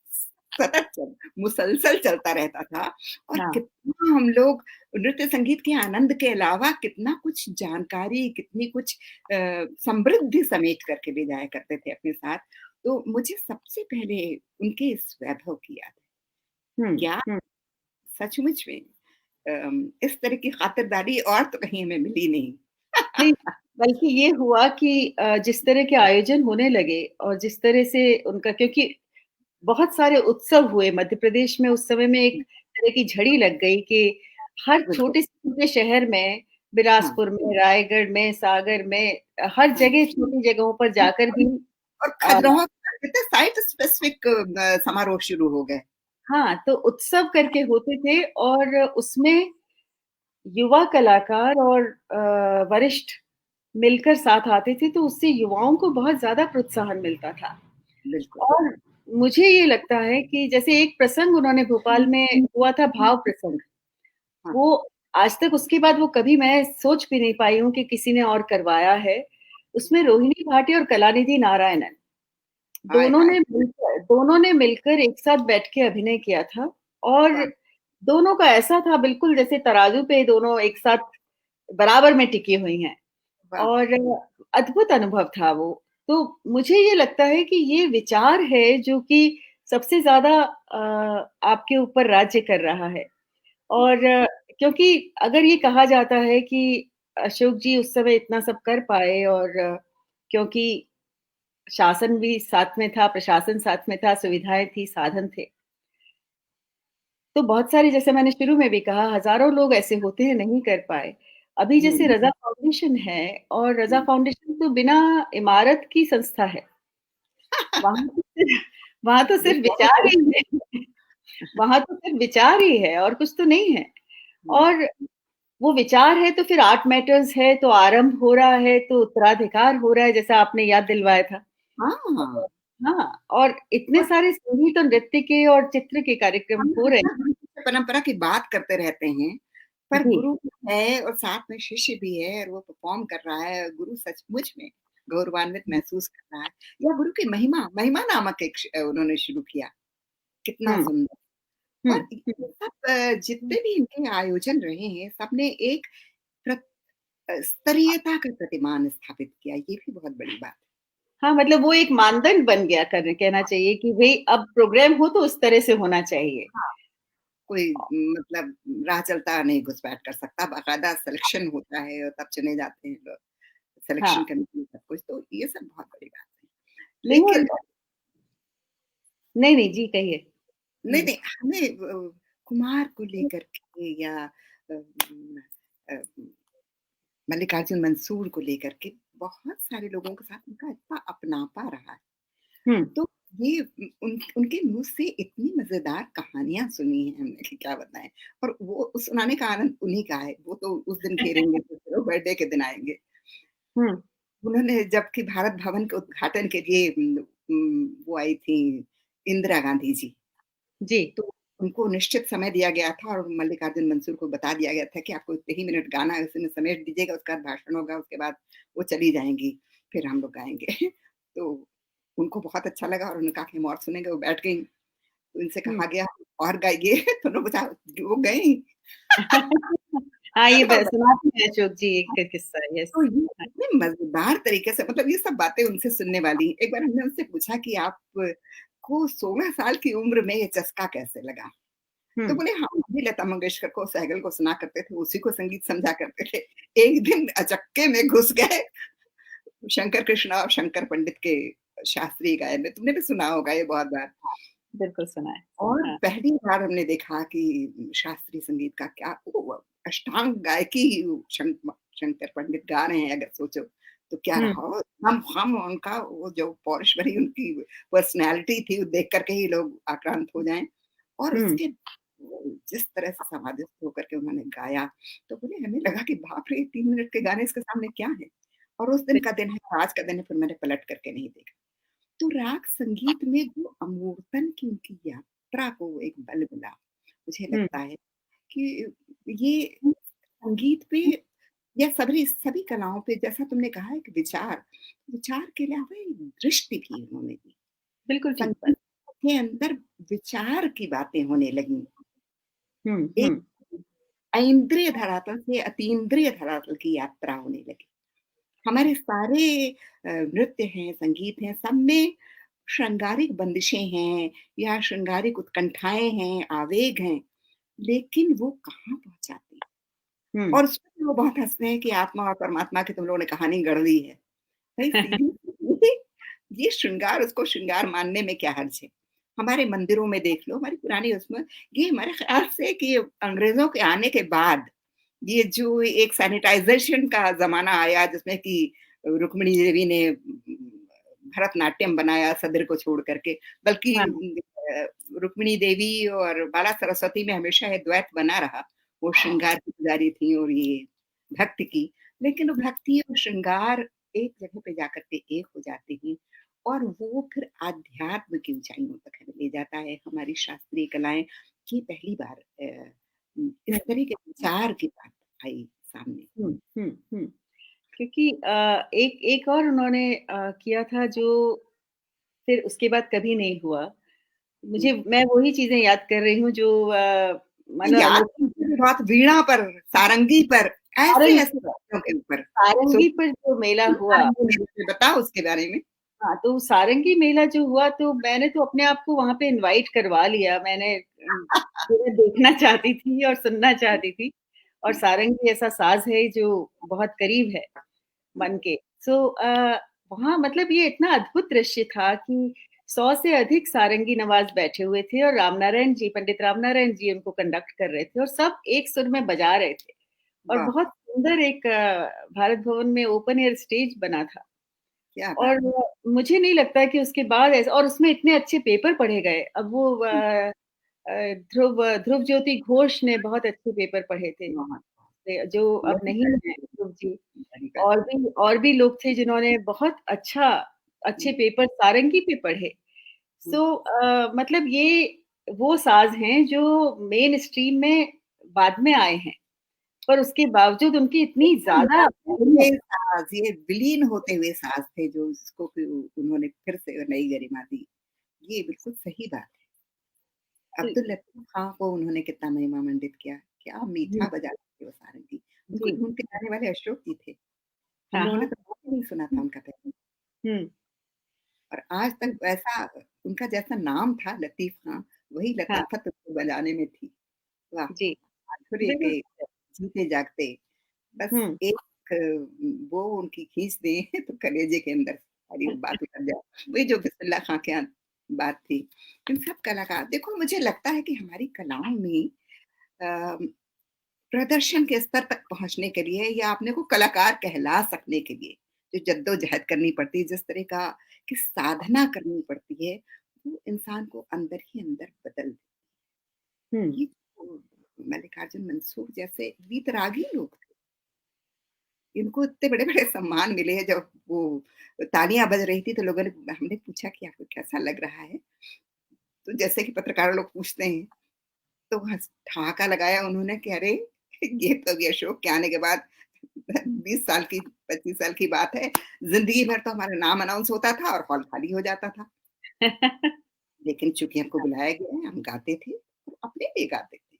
सतत मुसलसल चलता रहता था। और हाँ, कितना हम लोग नृत्य संगीत के आनंद के अलावा कितना कुछ जानकारी, कितनी कुछ समृद्धि समेट करके ले जाया करते थे अपने साथ। तो मुझे सबसे पहले उनके इस वैभव की याद हुँ, है। क्या हुँ। सचमुच में इस तरह की खातिरदारी और तो कहीं हमें मिली नहीं। नहीं, बल्कि ये हुआ कि जिस तरह के आयोजन होने लगे और जिस तरह से उनका, क्योंकि बहुत सारे उत्सव हुए मध्य प्रदेश में उस समय में, एक तरह की झड़ी लग गई कि हर बिल्कुल, छोटे से छोटे शहर में, हाँ, बिलासपुर में, रायगढ़ में, सागर में, हर हाँ। जगह छोटी जगहों पर जाकर भी और अ, खजुराहो कितने साइट स्पेसिफिक समारोह शुरू हो गए। हाँ, तो उत्सव करके होते थे और उसमें युवा कलाकार और वरिष्ठ मिलकर साथ आते थे, तो उससे युवाओं को बहुत ज़्यादा प्रोत्साहन मिलता था। बिल्कुल। और मुझे ये लगता है कि जैसे एक प्रसंग उन्होंने भोपाल में हुआ था, भाव प्रसंग, हाँ, वो आज तक उसके बाद वो कभी मैं सोच भी नहीं पाई हूँ कि किसी ने और करवाया है। उसमें रोहिणी भाटी और कलानिधि नारायणन हाय, हाय! दोनों ने मिलकर एक साथ बैठ के अभिनय किया था, और वाह! दोनों का ऐसा था बिल्कुल जैसे तराजू पे दोनों एक साथ बराबर में टिकी हुई हैं। वाह! और अद्भुत अनुभव था वो। तो मुझे ये लगता है कि ये विचार है जो कि सबसे ज़्यादा आपके ऊपर राज्य कर रहा है। और क्योंकि अगर ये कहा जाता है कि अशोक जी उस समय इतना सब कर पाए, और क्योंकि शासन भी साथ में था, प्रशासन साथ में था, सुविधाएँ थी, साधन थे। तो बहुत सारे, जैसे मैंने शुरू में भी कहा, हज़ारों लोग ऐसे होते हैं नहीं कर पाए। अभी जैसे हुँ, रज़ा फाउंडेशन है, और रज़ा हुँ। फाउंडेशन तो बिना इमारत की संस्था है। वहाँ तो सिर्फ़ वहाँ तो ये सिर्फ़ बहुत विचार ही अच्छी है। वहाँ तो सिर्फ़ विचार ही है और कुछ तो नहीं है। हुँ। और वो विचार है तो फिर आर्ट मैटर्स है, तो आरंभ हो रहा है, तो उत्तराधिकार हो रहा है, जैसा आपने याद दिलवाया था। हाँ, हाँ, और इतने और सारे संगीत और नृत्य के और चित्र के कार्यक्रम हम हो रहे कितना हैं। गुरु शिष्य परंपरा की बात करते रहते हैं, पर जी, गुरु है और साथ में शिष्य भी है और वो परफ़ॉर्म कर रहा है, गुरु सचमुच में गौरवान्वित महसूस कर रहा है। या गुरु की महिमा, महिमा नामक एक उन्होंने शुरू किया, कितना हुँ, सुंदर। हुँ, और ये सब जितने भी इनके आयोजन रहे हैं, सबने एक स्तरीयता का प्रतिमान स्थापित किया, ये भी बहुत बड़ी बात है। हाँ, मतलब वो एक मानदंड बन गया, कर कहना चाहिए कि भई अब प्रोग्राम हो तो उस तरह से होना चाहिए। हाँ, कोई मतलब राह चलता नहीं घुसपैठ कर सकता, बाकायदा सिलेक्शन होता है और तब चुने जाते हैं लोग, हाँ, सिलेक्शन कमेटी सब कुछ, तो ये सब बहुत बड़ी बात है। नहीं, लेकिन और नहीं, नहीं, जी कहिए। नहीं, हुँ, नहीं, हमें कुमार को लेकर के या अ, मल्लिकार्जुन मंसूर को लेकर के बहुत सारे लोगों के साथ उनका इतना अपनापा रहा है। हुँ, तो ये उनके मुँह से इतनी मज़ेदार कहानियाँ सुनी हैं हमने कि क्या बताएँ। और वो सुनाने का आनंद उन्हीं का है, वो तो उस दिन घेरेंगे तो चलो बर्थडे के दिन आएँगे। हुँ, उन्होंने जबकि भारत भवन के उद्घाटन के लिए वो आई थी इंदिरा गांधी जी, जी, तो उनको निश्चित समय दिया गया था और मल्लिकार्जुन मंसूर को बता दिया गया था कि आपको इतने ही मिनट गाना है, उसी में समेट दीजिएगा, उसके बाद भाषण होगा, उसके बाद वो चली जाएँगी, फिर हम लोग गाएँगे। तो उनको बहुत अच्छा लगा और उन्होंने कहा कि हम और सुनेंगे, वो बैठ गईं। तो उनसे हुँ। कहा गया और गाइए तो उन्होंने बता वो गईं। हाँ, ये ब और सुनाते हैं अशोक जी एक किस्सा, यस। तो ये इतने मज़ेदार तरीके से मतलब ये सब बातें उनसे सुनने वाली। एक बार हमने उनसे पूछा कि आप को 16 साल की उम्र में ये चस्का कैसे लगा? हुँ, तो बोले हम भी लता मंगेशकर को, सहगल को सुना करते थे, उसी को संगीत समझा करते थे। एक दिन अचक्के में घुस गए शंकर कृष्णा और शंकर पंडित के शास्त्रीय गायन में। तुमने भी सुना होगा ये बहुत बार। बिल्कुल सुना है। और हाँ, पहली बार हमने देखा कि शास्त्रीय संगीत का क्या वो अष्टांग गायकी शंकर पंडित गा रहे हैं अगर सोचो तो क्या हुँ, रहा, हम उनका वो जो पौरुष भरी उनकी पर्सनैलिटी थी, वो देख कर के ही लोग आक्रांत हो जाएँ। और हुँ, उसके जिस तरह से समाधिस्थ होकर के उन्होंने गाया, तो बोले हमें लगा कि बाप रे! 3 मिनट के गाने इसके सामने क्या है? और उस दिन बिल का दिन है, आज का दिन है, फिर मैंने पलट करके नहीं देखा। तो राग संगीत में जो अमूर्तन की उनकी यात्रा को एक बल मिला, मुझे हुँ, लगता है कि ये संगीत पे या सभी सभी कलाओं पे, जैसा तुमने कहा है कि विचार, विचार के अलावा एक दृष्टि भी उन्होंने दी। बिल्कुल ठीक बात। संगीत के अंदर विचार की बातें होने लगीं। हुँ, एक हुँ, ऐन्द्रिय धरातल से अतीन्द्रिय धरातल की यात्रा होने लगी। हमारे सारे नृत्य हैं, संगीत हैं, सब में श्रृंगारिक बंदिशें हैं या श्रृंगारिक उत्कंठाएँ हैं, आवेग हैं, लेकिन वो कहाँ पहुँचाती हैं? हुँ, और उसमें वो बहुत हँसते हैं कि आत्मा और परमात्मा की तुम लोगों ने कहानी गढ़ दी है। भई सीधी ये श्रृंगार, उसको श्रृंगार मानने में क्या हर्ज है? हमारे मंदिरों में देख लो, हमारी पुरानी उसमें ये हमारे ख़्याल से कि अंग्रेज़ों के आने के बाद ये जो एक सैनिटाइज़ेशन का ज़माना आया, जिसमें कि रुक्मिणी देवी ने भरतनाट्यम बनाया सदर को छोड़ कर के, बल्कि हाँ, रुक्मिणी देवी और बाला सरस्वती में हमेशा ये द्वैत बना रहा। वो श्रृंगार की पुजारी थी और ये भक्ति की। लेकिन वो भक्ति और श्रृंगार एक जगह पे जाकर के एक हो जाते हैं और वो फिर आध्यात्म की ऊँचाइयों तक हमें ले जाता है। हमारी शास्त्रीय कलाएँ की पहली बार हुँ, इस तरह के विचार की बात आई सामने। हुँ, हुँ, हुँ। क्योंकि एक एक और उन्होंने किया था जो फिर उसके बाद कभी नहीं हुआ। हुँ। मुझे मैं वही चीज़ें याद कर रही हूँ जो मतलब याद अनोखी मुझे भी बहुत वीणा पर, सारंगी पर, ऐसे-ऐसे सारंगी पर चीज़ों के ऊपर। सो सारंगी पर जो मेला हुआ सारंगी मेले पे बताओ उसके बारे में? हाँ, तो सारंगी मेला जो हुआ तो मैंने तो अपने आप को वहाँ पे इनवाइट करवा लिया। मैंने पूरा देखना चाहती थी और सुनना चाहती थी और सारंगी ऐसा साज़ है जो बहुत करीब है मन के। सो वहाँ मतलब ये इतना अद्भुत दृश्य था कि 100 से अधिक सारंगी नवाज़ बैठे हुए थे और रामनारायण जी, पंडित रामनारायण जी उनको कंडक्ट कर रहे थे और सब एक सुर में बजा रहे थे और वाह! बहुत सुंदर एक भारत भवन में ओपन एयर स्टेज बना था। क्या बात और मुझे नहीं लगता कि उसके बाद ऐसा और उसमें इतने अच्छे पेपर पढ़े गए। अब वो है! ध्रुव ज्योति घोष ने बहुत अच्छे पेपर पढ़े थे, बहुत, जो अब वेरी नहीं गुड, हैं ध्रुव जी। Very good. और भी लोग थे जिन्होंने बहुत अच्छे हुँ, पेपर सारंगी पे पढ़े। हुँ। सो मतलब ये वो साज़ हैं जो मेन स्ट्रीम में बाद में आए हैं, पर उसके बावजूद उनकी इतनी बिल्कुल ज़्यादा मरते हुए अहमियत साँस, ये विलीन होते हुए साँस थे जो उसको फिर उन्होंने फिर से नई गरिमा दी। ये बिल्कुल सही बात है। जी, अब्दुल लतीफ़ खां को उन्होंने कितना महिमामंडित किया। क्या मीठा जी, बजाते थे वो सारंगी। उनको जी। ढूँढ के गाने वाले अशोक जी थे। हम हाँ, लोगों ने हाँ। तो नाम भी नहीं सुना था हुँ, उनका पहले। हुँ, और आज तक हुँ। वैसा उनका जैसा नाम था लतीफ़ खां, वही हाँ, लताफ़त उनको बजाने में थी। वाह! जी। माधुर्य बिल्कुल के जीते जागते बस हुँ, एक वो उनकी खींच दें तो कलेजे के अंदर सारी वो बात उतर जाए। वही जो बिस्मिल्लाह खां के यहाँ बात थी। इन सब कलाकार देखो, मुझे लगता है कि हमारी कलाओं में अ, प्रदर्शन के स्तर तक पहुँचने के लिए या अपने को कलाकार कहला सकने के लिए जो जद्दोजहद करनी पड़ती है, जिस तरह का की साधना करनी पड़ती है, वो इंसान को अंदर ही अंदर बदल हुँ। ये जो मल्लिकार्जुन मंसूर जैसे वीतरागी लोग थे, इनको इतने बड़े-बड़े सम्मान मिले हैं। जब वो तालियाँ बज रही थी तो लोगों ने हमने पूछा कि आपको कैसा लग रहा है? तो जैसे कि पत्रकार लोग पूछते हैं, तो हँस ठहाका लगाया उन्होंने कि अरे! ये तो अभी अशोक के आने के बाद 20 साल की 25 साल की बात है। ज़िंदगी भर तो हमारा नाम अनाउंस होता था और हॉल खाली हो जाता था। लेकिन चूँकि हमको बुलाया गया है, हम गाते थे, और अपने लिए गाते थे।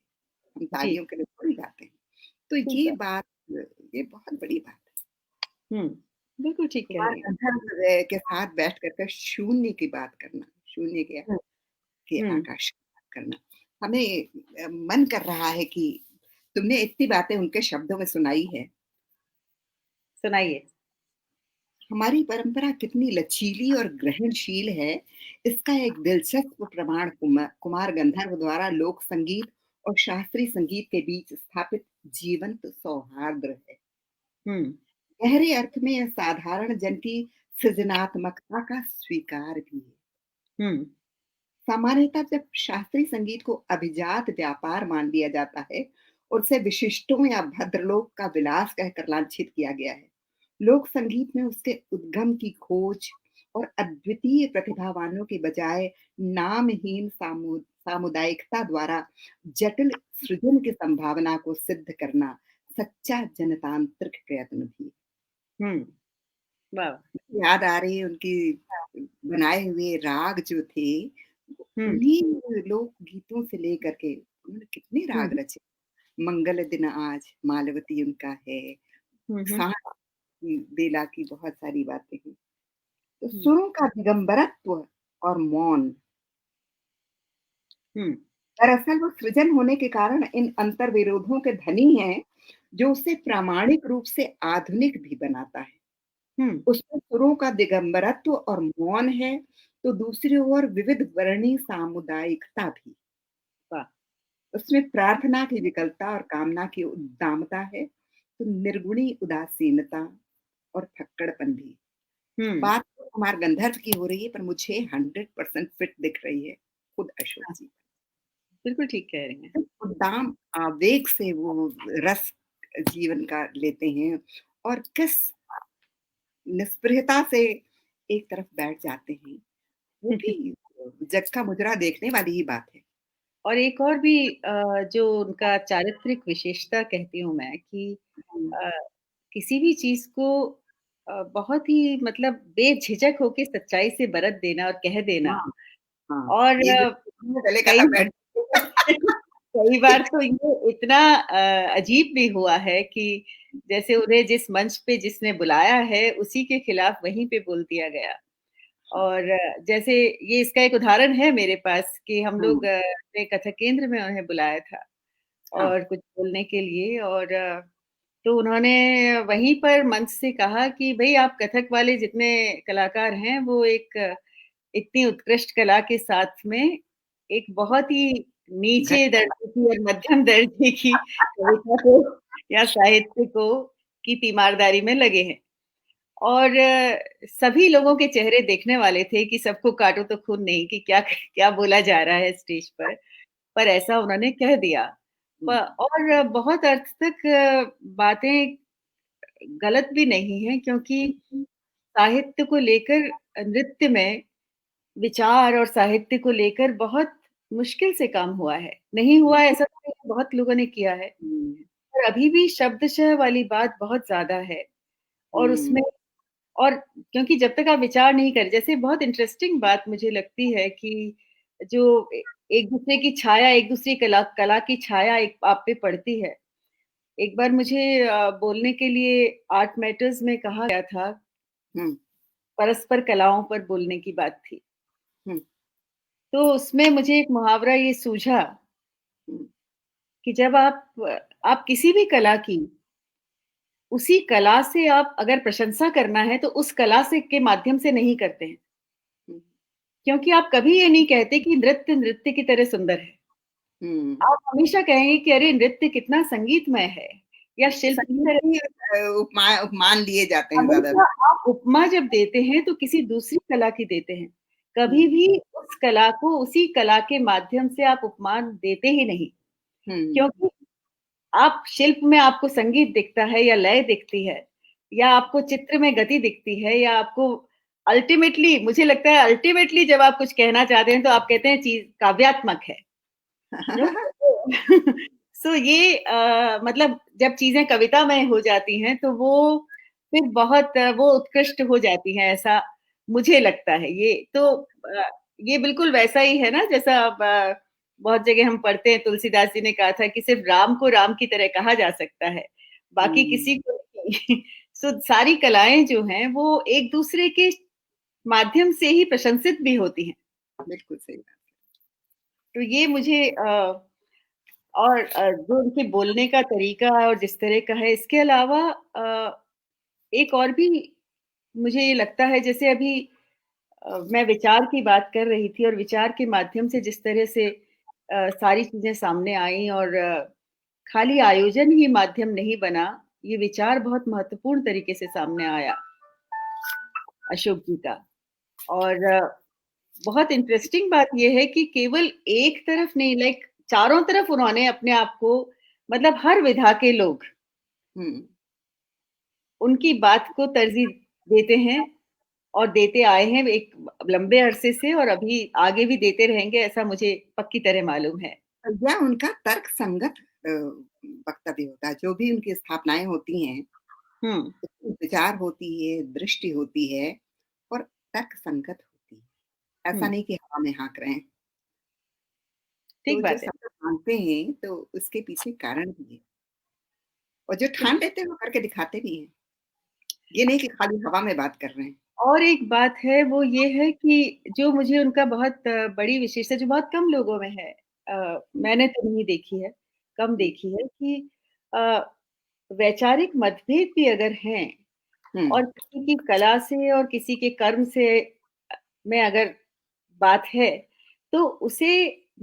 हम जी, तालियों के लिए थोड़ी गाते हैं। तो ठीक ये बात। बात ये बहुत बड़ी बात है। हुँ, बिल्कुल ठीक कह कुमार रही हैं। गंधर्व के साथ बैठ कर के शून्य की बात करना, शून्य हुँ, के हुँ, आकाश की बात करना। हमें मन कर रहा है कि तुमने इतनी बातें उनके शब्दों में सुनाई है। सुनाइए। हमारी परंपरा कितनी लचीली और ग्रहणशील है, इसका एक दिलचस्प प्रमाण कुमार गंधर्व द्वारा लोक संगीत और शास्त्रीय संगीत के बीच स्थापित जीवंत सौहार्द है। हुँ, गहरे अर्थ में यह साधारण जन की सृजनात्मकता का स्वीकार भी है। हुँ, सामान्यतः जब शास्त्रीय संगीत को अभिजात व्यापार मान लिया जाता है और उसे विशिष्टों या भद्रलोक का विलास कहकर लांछित किया गया है, लोक संगीत में उसके उद्गम की खोज और अद्वितीय प्रतिभावानों के बजाय नामहीन सामुदायिकता द्वारा जटिल सृजन की संभावना को सिद्ध करना सच्चा जनतांत्रिक प्रयत्न भी। हुँ, वाह! याद आ रही है उनकी बनाए हुए राग जो थे, हुँ, उन्हीं लोक गीतों से लेकर के उन्होंने कितने हुँ, राग रचे। मंगल दिन आज, मालवती उनका है, हुँ, हुँ, सांस बेला की बहुत सारी बातें हैं। तो हुँ, सुरों का दिगंबरत्व और मौन, हुँ, दरअसल वो सृजन होने के कारण इन अंतर्विरोधों के धनी हैं, जो उसे प्रामाणिक रूप से आधुनिक भी बनाता है। हुँ, उसमें सुरों का दिगंबरत्व और मौन है, तो दूसरी ओर विविध वर्णी सामुदायिकता भी। वाह! उसमें प्रार्थना की विकलता और कामना की उद्दामता है, तो निर्गुणी उदासीनता और फक्कड़पन भी। हुँ, बात तो कुमार गंधर्व की हो रही है, पर मुझे 100% फिट दिख रही है खुद अशोक हाँ, जी। बिल्कुल ठीक कह रही हैं। किस उद्दाम आवेग से वो रस जीवन का लेते हैं और किस निस्पृहता से एक तरफ बैठ जाते हैं, वो भी जग का मुजरा देखने वाली ही बात है। और एक और भी जो उनका चारित्रिक विशेषता कहती हूँ मैं कि हुँ, अ, किसी भी चीज़ को बहुत ही मतलब बेझिझक होके सच्चाई से बरत देना और कह देना हाँ, हाँ, और ये जो गले का कई था बैठ कई बार तो ये इतना अजीब भी हुआ है कि जैसे उन्हें जिस मंच पे जिसने बुलाया है, उसी के खिलाफ वहीं पे बोल दिया गया। हाँ, और जैसे ये इसका एक उदाहरण है मेरे पास कि हम हाँ, लोग अपने कथक केंद्र में उन्हें बुलाया था हाँ, और कुछ बोलने के लिए और तो उन्होंने वहीं पर मंच से कहा कि भई आप कथक वाले जितने कलाकार हैं, वो एक इतनी उत्कृष्ट कला के साथ में एक बहुत ही घट नीचे दर्जे की और मध्यम दर्जे की कविता को या साहित्य को की तीमारदारी में लगे हैं। और सभी लोगों के चेहरे देखने वाले थे कि सबको काटो तो खून नहीं कि क्या क्या बोला जा रहा है स्टेज पर ऐसा उन्होंने कह दिया। हुँ, और बहुत अर्थ तक बातें गलत भी नहीं हैं क्योंकि साहित्य को लेकर नृत्य में विचार और साहित्य को लेकर बहुत मुश्किल से काम हुआ है। नहीं हुआ ऐसा तो नहीं, बहुत लोगों ने किया है। हुँ, पर अभी भी शब्दशः वाली बात बहुत ज़्यादा है और हुँ, उसमें और क्योंकि जब तक आप विचार नहीं करें जैसे बहुत इंटरेस्टिंग बात मुझे लगती है कि जो एक-दूसरे की छाया, एक-दूसरी कला की छाया एक आप पे पड़ती है। एक बार मुझे बोलने के लिए आर्ट मैटर्स में कहा गया था, हुँ, परस्पर कलाओं पर बोलने की बात थी। हुँ, तो उसमें मुझे एक मुहावरा ये सूझा हुँ, कि जब आप किसी भी कला की, उसी कला से आप अगर प्रशंसा करना है तो उस कला से के माध्यम से नहीं करते हैं। हुँ, क्योंकि आप कभी ये नहीं कहते कि नृत्य, नृत्य की तरह सुंदर है। हुँ। आप हमेशा कहेंगे कि अरे नृत्य कितना संगीतमय है या शिल्प की संगीत तरह ही उपमान लिए जाते हैं हमेशा ज़्यादातर। आप उपमा जब देते हैं तो किसी दूसरी कला की देते हैं। कभी हुँ, भी उस कला को उसी कला के माध्यम से आप उपमान देते ही नहीं। हुँ, क्योंकि आप शिल्प में आपको संगीत दिखता है या लय दिखती है या आपको चित्र में गति दिखती है या आपको अल्टीमेटली मुझे लगता है अल्टीमेटली जब आप कुछ कहना चाहते हैं तो आप कहते हैं चीज़ काव्यात्मक है। नो सो ये मतलब जब चीज़ें कवितामय हो जाती हैं तो वो फिर बहुत वो उत्कृष्ट हो जाती हैं ऐसा मुझे लगता है। ये बिल्कुल वैसा ही है ना जैसा अब बहुत जगह हम पढ़ते हैं तुलसीदास जी ने कहा था कि सिर्फ राम को राम की तरह कहा जा सकता है, बाकी हुँ, किसी को नहीं। सो सारी कलाएँ जो हैं वो एक-दूसरे के माध्यम से ही प्रशंसित भी होती हैं। बिल्कुल सही बात। तो ये मुझे और जो उनके बोलने का तरीका और जिस तरह का है, इसके अलावा एक और भी मुझे ये लगता है जैसे अभी मैं विचार की बात कर रही थी और विचार के माध्यम से जिस तरह से सारी चीज़ें सामने आईं और खाली आयोजन ही माध्यम नहीं बना, ये विचार बहुत महत्वपूर्ण तरीके से सामने आया अशोक जी का। और बहुत इंटरेस्टिंग बात ये है कि केवल एक तरफ नहीं, लाइक चारों तरफ उन्होंने अपने आप को, मतलब हर विधा के लोग हुँ। उनकी बात को तरजीह देते हैं और देते आए हैं एक लंबे अरसे से, और अभी आगे भी देते रहेंगे, ऐसा मुझे पक्की तरह मालूम है। यह उनका तर्क संगत वक्तव्य होता है, जो भी उनकी स्थापनाएँ होती हैं, हुँ, उसमें विचार होती है, दृष्टि होती है और तर्क संगत होती है। ऐसा हुँ, नहीं कि हवा में हाँक रहे हैं। तो ठीक जो बात है। शब्द मानते हैं, तो उसके पीछे कारण भी है और जो ठान लेते हैं, वो करके दिखाते भी हैं। ये नहीं कि खाली हवा में बात कर रहे हैं। और एक बात है, वो ये है कि जो मुझे उनका बहुत बड़ी विशेषता जो बहुत कम लोगों में है, मैंने तो नहीं देखी है, कम हुँ, देखी है कि अ, वैचारिक मतभेद भी अगर हैं हुँ, और किसी की कला से और किसी के कर्म से में अगर बात है, तो उसे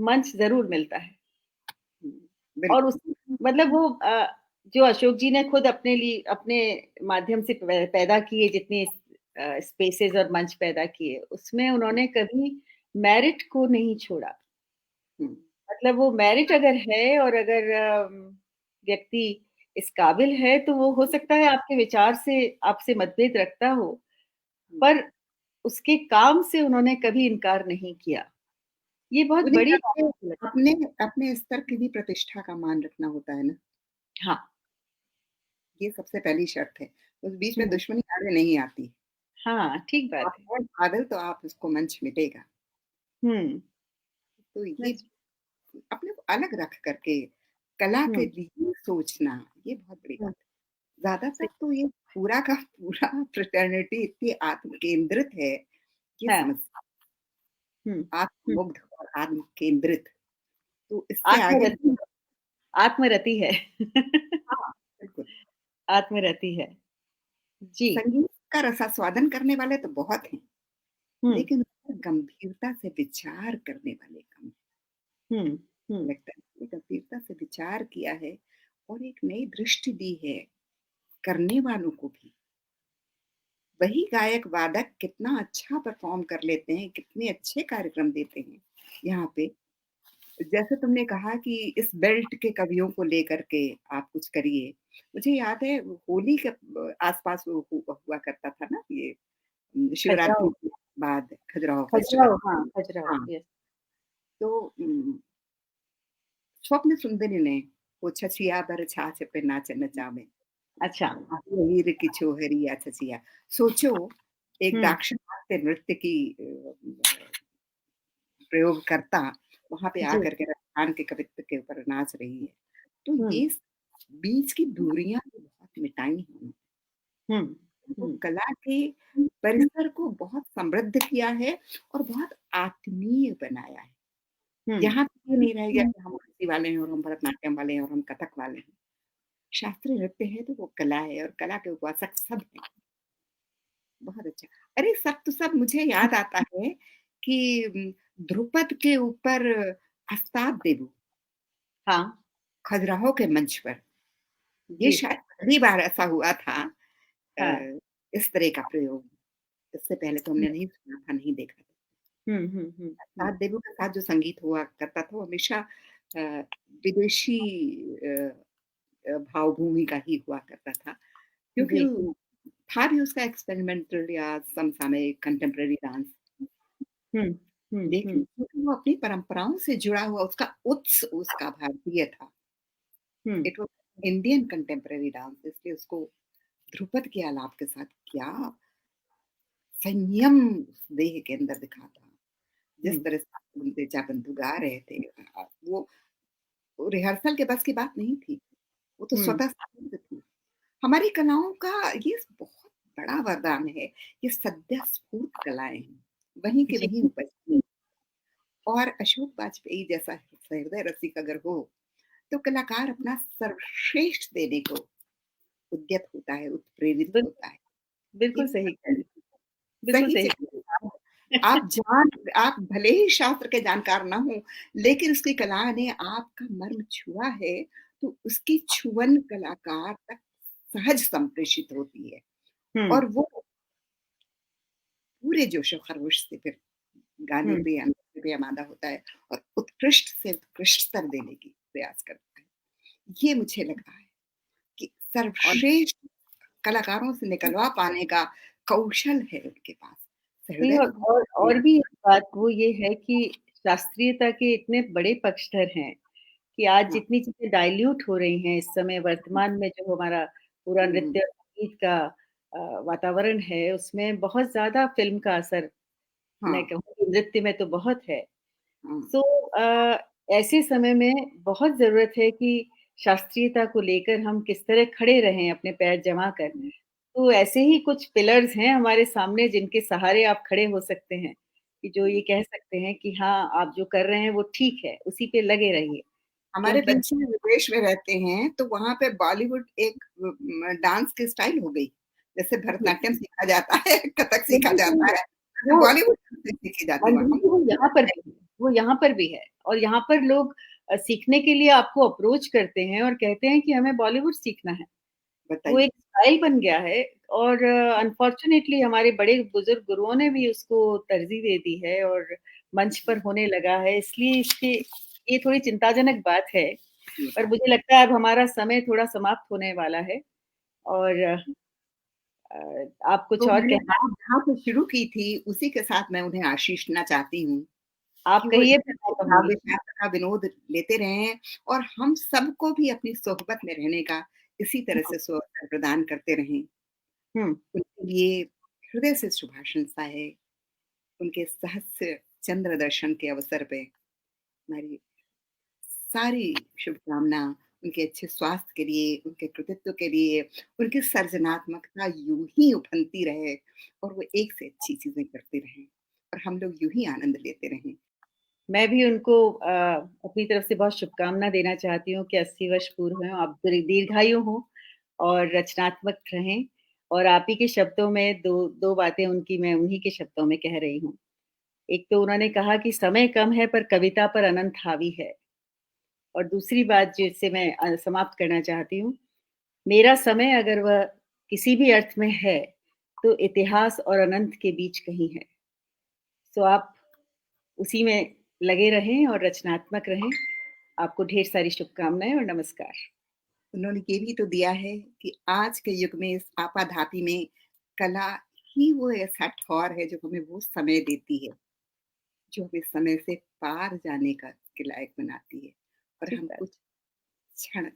मंच ज़रूर मिलता है। हुँ, और बिल्कुल। उस मतलब वो जो अशोक जी ने खुद अपने लिए अपने माध्यम से पैदा किए जितने स्पेसेस और मंच पैदा किए, उसमें उन्होंने कभी मेरिट को नहीं छोड़ा। हुँ, मतलब वो मेरिट अगर है और अगर व्यक्ति इस काबिल है, तो वो हो सकता है आपके विचार से आपसे मतभेद रखता हो, हुँ। पर उसके काम से उन्होंने कभी इनकार नहीं किया। ये बहुत उन्हें बड़ी बात अपने मुझे लगती अपने अपने स्तर की भी प्रतिष्ठा का मान रखना होता है ना, है। हाँ, ये सबसे पहली शर्त है। उस बीच में हुँ, दुश्मनी आड़े नहीं आती। हाँ, ठीक आप बात है। हैं काबिल तो आप उसको मंच मिलेगा। हुँ, तो ये दैट्स अपने को अलग रख करके कला के हुँ, लिए सोचना, ये बहुत बड़ी हुँ, बात है। ज़्यादातर तो ये पूरा का पूरा फ्रेटर्निटी इतनी आत्म केंद्रित है, ये हाँ, समस्या हुँ, हुँ। आत्ममुग्ध और आत्म केंद्रित, तो इससे आगे आत्मरति आत्मरति है। हाँ, बिल्कुल। आत्मरति है। जी। संगीत का रसास्वादन करने वाले तो बहुत हैं, हुँ, लेकिन उसमें गंभीरता से विचार करने वाले कम हैं। हुँ, हुँ, लगता है कि गंभीरता से विचार किया है और एक नई दृष्टि दी है करने वालों को भी। वही गायक वादक कितना अच्छा परफ़ॉर्म कर लेते हैं, कितने अच्छे कार्यक्रम देते हैं यहाँ पे। जैसे तुमने कहा कि इस बेल्ट के कवियों को लेकर के आप कुछ करिए। मुझे याद है होली के आस-पास वो हुआ करता था ना ये शिवरात्रि खजुराहो के बाद खजुराहो फेस्टिवल। खजुराहो, हाँ, खजुराहो, हाँ, यस। तो स्वप्न सुंदरी ने वो छछिया बर छाछ पे नाच नचावे। अच्छा। हीर की छोहरिया छछिया। सोचो एक हुँ, दाक्षिणात्य नृत्य की प्रयोगकर्ता वहाँ पे जी, आकर के राजस्थान के कवित्व के ऊपर नाच रही है। तो हुँ, ये बीच की दूरियाँ भी बहुत मिटाई हैं। हुँ, वो हुँ, कला के परिसर को बहुत समृद्ध किया है और बहुत आत्मीय बनाया है। हुँ, यहाँ पे ये नहीं रह गया कि हम कुश्ती वाले हैं और हम भरतनाट्यम वाले हैं और हम कथक वाले हैं। शास्त्रीय नृत्य है तो वो कला है और कला के उपासक सब हैं। बहुत अच्छा। अरे सब तो सब मुझे याद आता है कि ध्रुपद के ऊपर अस्ताद देबू हाँ, खजुराहो के मंच पर, ये जी, शायद पहली बार ऐसा हुआ था हाँ, इस तरह का प्रयोग। इससे पहले तो हुँ, हमने नहीं सुना था, नहीं देखा था। हुँ, हुँ, हुँ, हुँ, अस्ताद देबू के साथ जो संगीत हुआ करता था वो हमेशा अ, विदेशी अ भावभूमि का ही हुआ करता था। क्योंकि जी, था भी उसका एक्सपेरिमेंटल या समसामयिक कंटेम्परेरी डांस। हुँ, हुँ, लेकिन हुँ, क्योंकि वो अपनी परंपराओं से जुड़ा हुआ उसका उत्स उसका भारतीय था। हुँ, it was Indian contemporary dance इसलिए उसको ध्रुपद के आलाप के साथ क्या संयम उस देह के अंदर दिखा था। हुँ, जिस तरह से गुंदेचा बंधु गा रहे थे वो रिहर्सल के बस की बात नहीं थी। वो तो हुँ, स्वतः सिद्ध थी। हमारी कलाओं का ये बहुत बड़ा वरदान है। ये सद्य स्फूर्त कलाएँ हैं। वहीं के जी, वहीं उपजती हैं और अशोक वाजपेयी जैसा हृदय रसिक अगर हो, तो कलाकार अपना सर्वश्रेष्ठ देने को उद्यत होता है, उत्प्रेरित बिल होता है। ये बिल्कुल सही कह रही बिल्कुल सही सही से कह आप रही आप भले ही शास्त्र के जानकार ना हों, लेकिन उसकी कला ने आपका मर्म छुआ है, तो उसकी छुअन कलाकार तक सहज संप्रेषित होती है हम्म। और वो पूरे जोशो खरोश से फिर गाने पे अंदर पे आमादा होता है और उत्कृष्ट से उत्कृष्ट स्तर देने की प्रयास करता है। ये मुझे लगा है कि और सर्वश्रेष्ठ कलाकारों से निकलवा पाने का कौशल है उनके पास। नहीं, सहृदय तो और भी एक बात वो ये है कि शास्त्रीयता के इतने बड़े पक्षधर हैं कि आज हाँ, जितनी चीजें डाइल्यूट हो रही हैं इस समय वर्तमान में, जो हमारा पूरा हुँ, नृत्य और संगीत का वातावरण है, उसमें बहुत ज्यादा फिल्म का असर, हाँ, मैं कहूँगी नृत्य में तो बहुत है। हाँ, सो ऐसे समय में बहुत ज़रूरत है कि शास्त्रीयता को लेकर हम किस तरह खड़े रहें अपने पैर जमा कर। हुँ, तो ऐसे ही कुछ पिलर्स हैं हमारे सामने जिनके सहारे आप खड़े हो सकते हैं, कि जो ये हुँ। कह सकते हैं कि हाँ, आप जो कर रहे हैं वो ठीक है, उसी पे लगे रहिए। हमारे क्योंकि बच्चे विदेश में रहते हैं, तो वहाँ पे बॉलीवुड एक डांस की स्टाइल हो गई। जैसे भरतनाट्यम सीखा जाता है, कथक सीखा बिल्कुल सही जाता है। है, वैसे वो बॉलीवुड डांसें सीखी जाती है वहाँ। मंजरी जी, हमको वो अच्छा यहाँ पर लगता है। भी है, वो यहाँ पर भी है और यहाँ पर लोग सीखने के लिए आपको अप्रोच करते हैं और कहते हैं कि हमें बॉलीवुड सीखना है। वो बताइए। एक स्टाइल बन गया है और अनफॉर्च्युनेटली हमारे बड़े बुजुर्ग गुरुओं ने भी उसको तरजीह दे दी है और मंच पर होने लगा है, इसलिए इसके ये थोड़ी चिंताजनक बात है। जी पर हाँ। मुझे लगता है अब हमारा समय थोड़ा समाप्त होने वाला है और आप कुछ तो और मैंने कहना, बात जहाँ से शुरू की थी, उसी के साथ मैं उन्हें आशीष देना चाहती हूँ आप कि वो कहिए इसी फिर मैं तरह कहूँगी। काव्य शास्त्र का विनोद लेते रहें और हम सबको भी अपनी सोहबत में रहने का इसी तरह हुँ, से सुअवसर प्रदान करते रहें। हुँ, उनके लिए हृदय से शुभाशंसा है। उनके सहस्र चंद्र दर्शन के अवसर पे हमारी सारी शुभकामना उनके अच्छे स्वास्थ्य के लिए, उनके कृतित्व के लिए, उनकी सर्जनात्मकता यूँ ही उफनती रहे और वो एक से अच्छी चीज़ें करते रहें और हम लोग यूँ ही आनंद लेते रहें। मैं भी उनको अपनी तरफ से बहुत शुभकामना देना चाहती हूँ कि 80 वर्ष पूर्ण हों, आप दीर्घायु हों और रचनात्मक रहें और आप ही के शब्दों में 2 बातें उनकी मैं उन्हीं के शब्दों में कह रही हूँ। एक तो उन्होंने कहा कि समय कम है पर कविता पर अनंत हावी है और दूसरी बात जिससे मैं समाप्त करना चाहती हूँ, मेरा समय अगर वह किसी भी अर्थ में है, तो इतिहास और अनंत के बीच कहीं है। सो आप उसी में लगे रहें और रचनात्मक रहें। आपको ढेर सारी शुभकामनाएँ और नमस्कार। उन्होंने ये भी तो दिया है कि आज के युग में इस आपाधापी में कला ही वो ऐसा ठौर है जो हमें वो समय देती है, जो हमें समय से पार जाने का के लायक बनाती है और ठीक हम बात। कुछ क्षण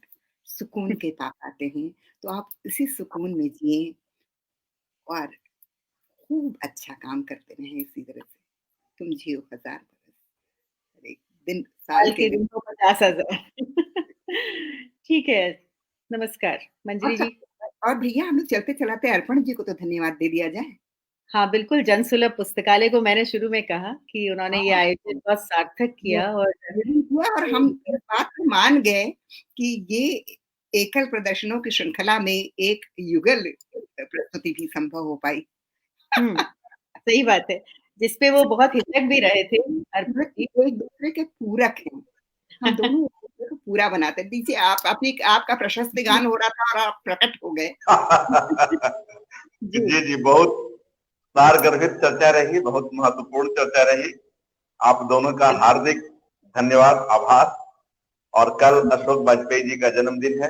सुकून के पा पाते हैं। तो आप इसी सुकून में जिएँ और खूब अच्छा काम करते रहें इसी तरह से। तुम जियो हज़ार बरस, हर एक दिन साल साल के के दिन। दिन को 50,000 ठीक है, नमस्कार। मंजरी अच्छा, जी? और भैया हम लोग चलते-चलाते अर्पण जी को तो धन्यवाद दे दिया जाए। हाँ, बिल्कुल, जनसुलभ पुस्तकालय को मैंने शुरू में कहा कि उन्होंने ये हाँ, आयोजन बहुत सार्थक ये किया और ये भी हुआ और हम इस बात को मान गए कि ये एकल प्रदर्शनों की श्रृंखला में एक युगल प्रस्तुति भी संभव हो पाई। हुँ, सही बात है, जिसपे वो बहुत हिचक भी रहे थे, अर्पित जी। एक-दूसरे के पूरक हैं। हम दोनों एक-दूसरे को पूरा बनाते हैं। दीजिए आप ही आपका प्रशस्ति गान हो रहा था और आप प्रकट हो गए। जी, जी, जी, बहुत सारगर्भित चर्चा रही, बहुत महत्वपूर्ण चर्चा रही। आप दोनों का हार्दिक धन्यवाद, आभार। और कल अशोक वाजपेयी जी का जन्मदिन है।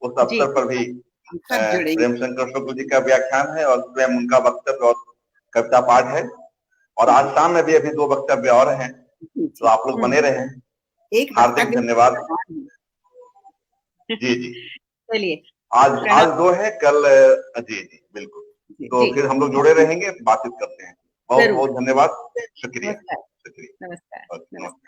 उस जी, अवसर पर भी हम सब जुड़ेंगे। प्रेम शंकर शुक्ल जी का व्याख्यान है और स्वयं उनका वक्तव्य और कविता पाठ है। और आज शाम में भी अभी 2 वक्तव्य और हैं, जी, तो जी। आप लोग बने रहें। एक हार्दिक वक्तव्य धन्यवाद। जी, जी। चलिए, आज प्रणाम। 2 है, कल जी, जी, बिल्कुल। जी, तो जी, फिर हम लोग जुड़े रहेंगे, बातचीत करते हैं। बहुत ज़रूर। बहुत धन्यवाद, शुक्रिया, नमस्कार, शुक्रिया। नमस्कार, नमस्कार। नमस्कार।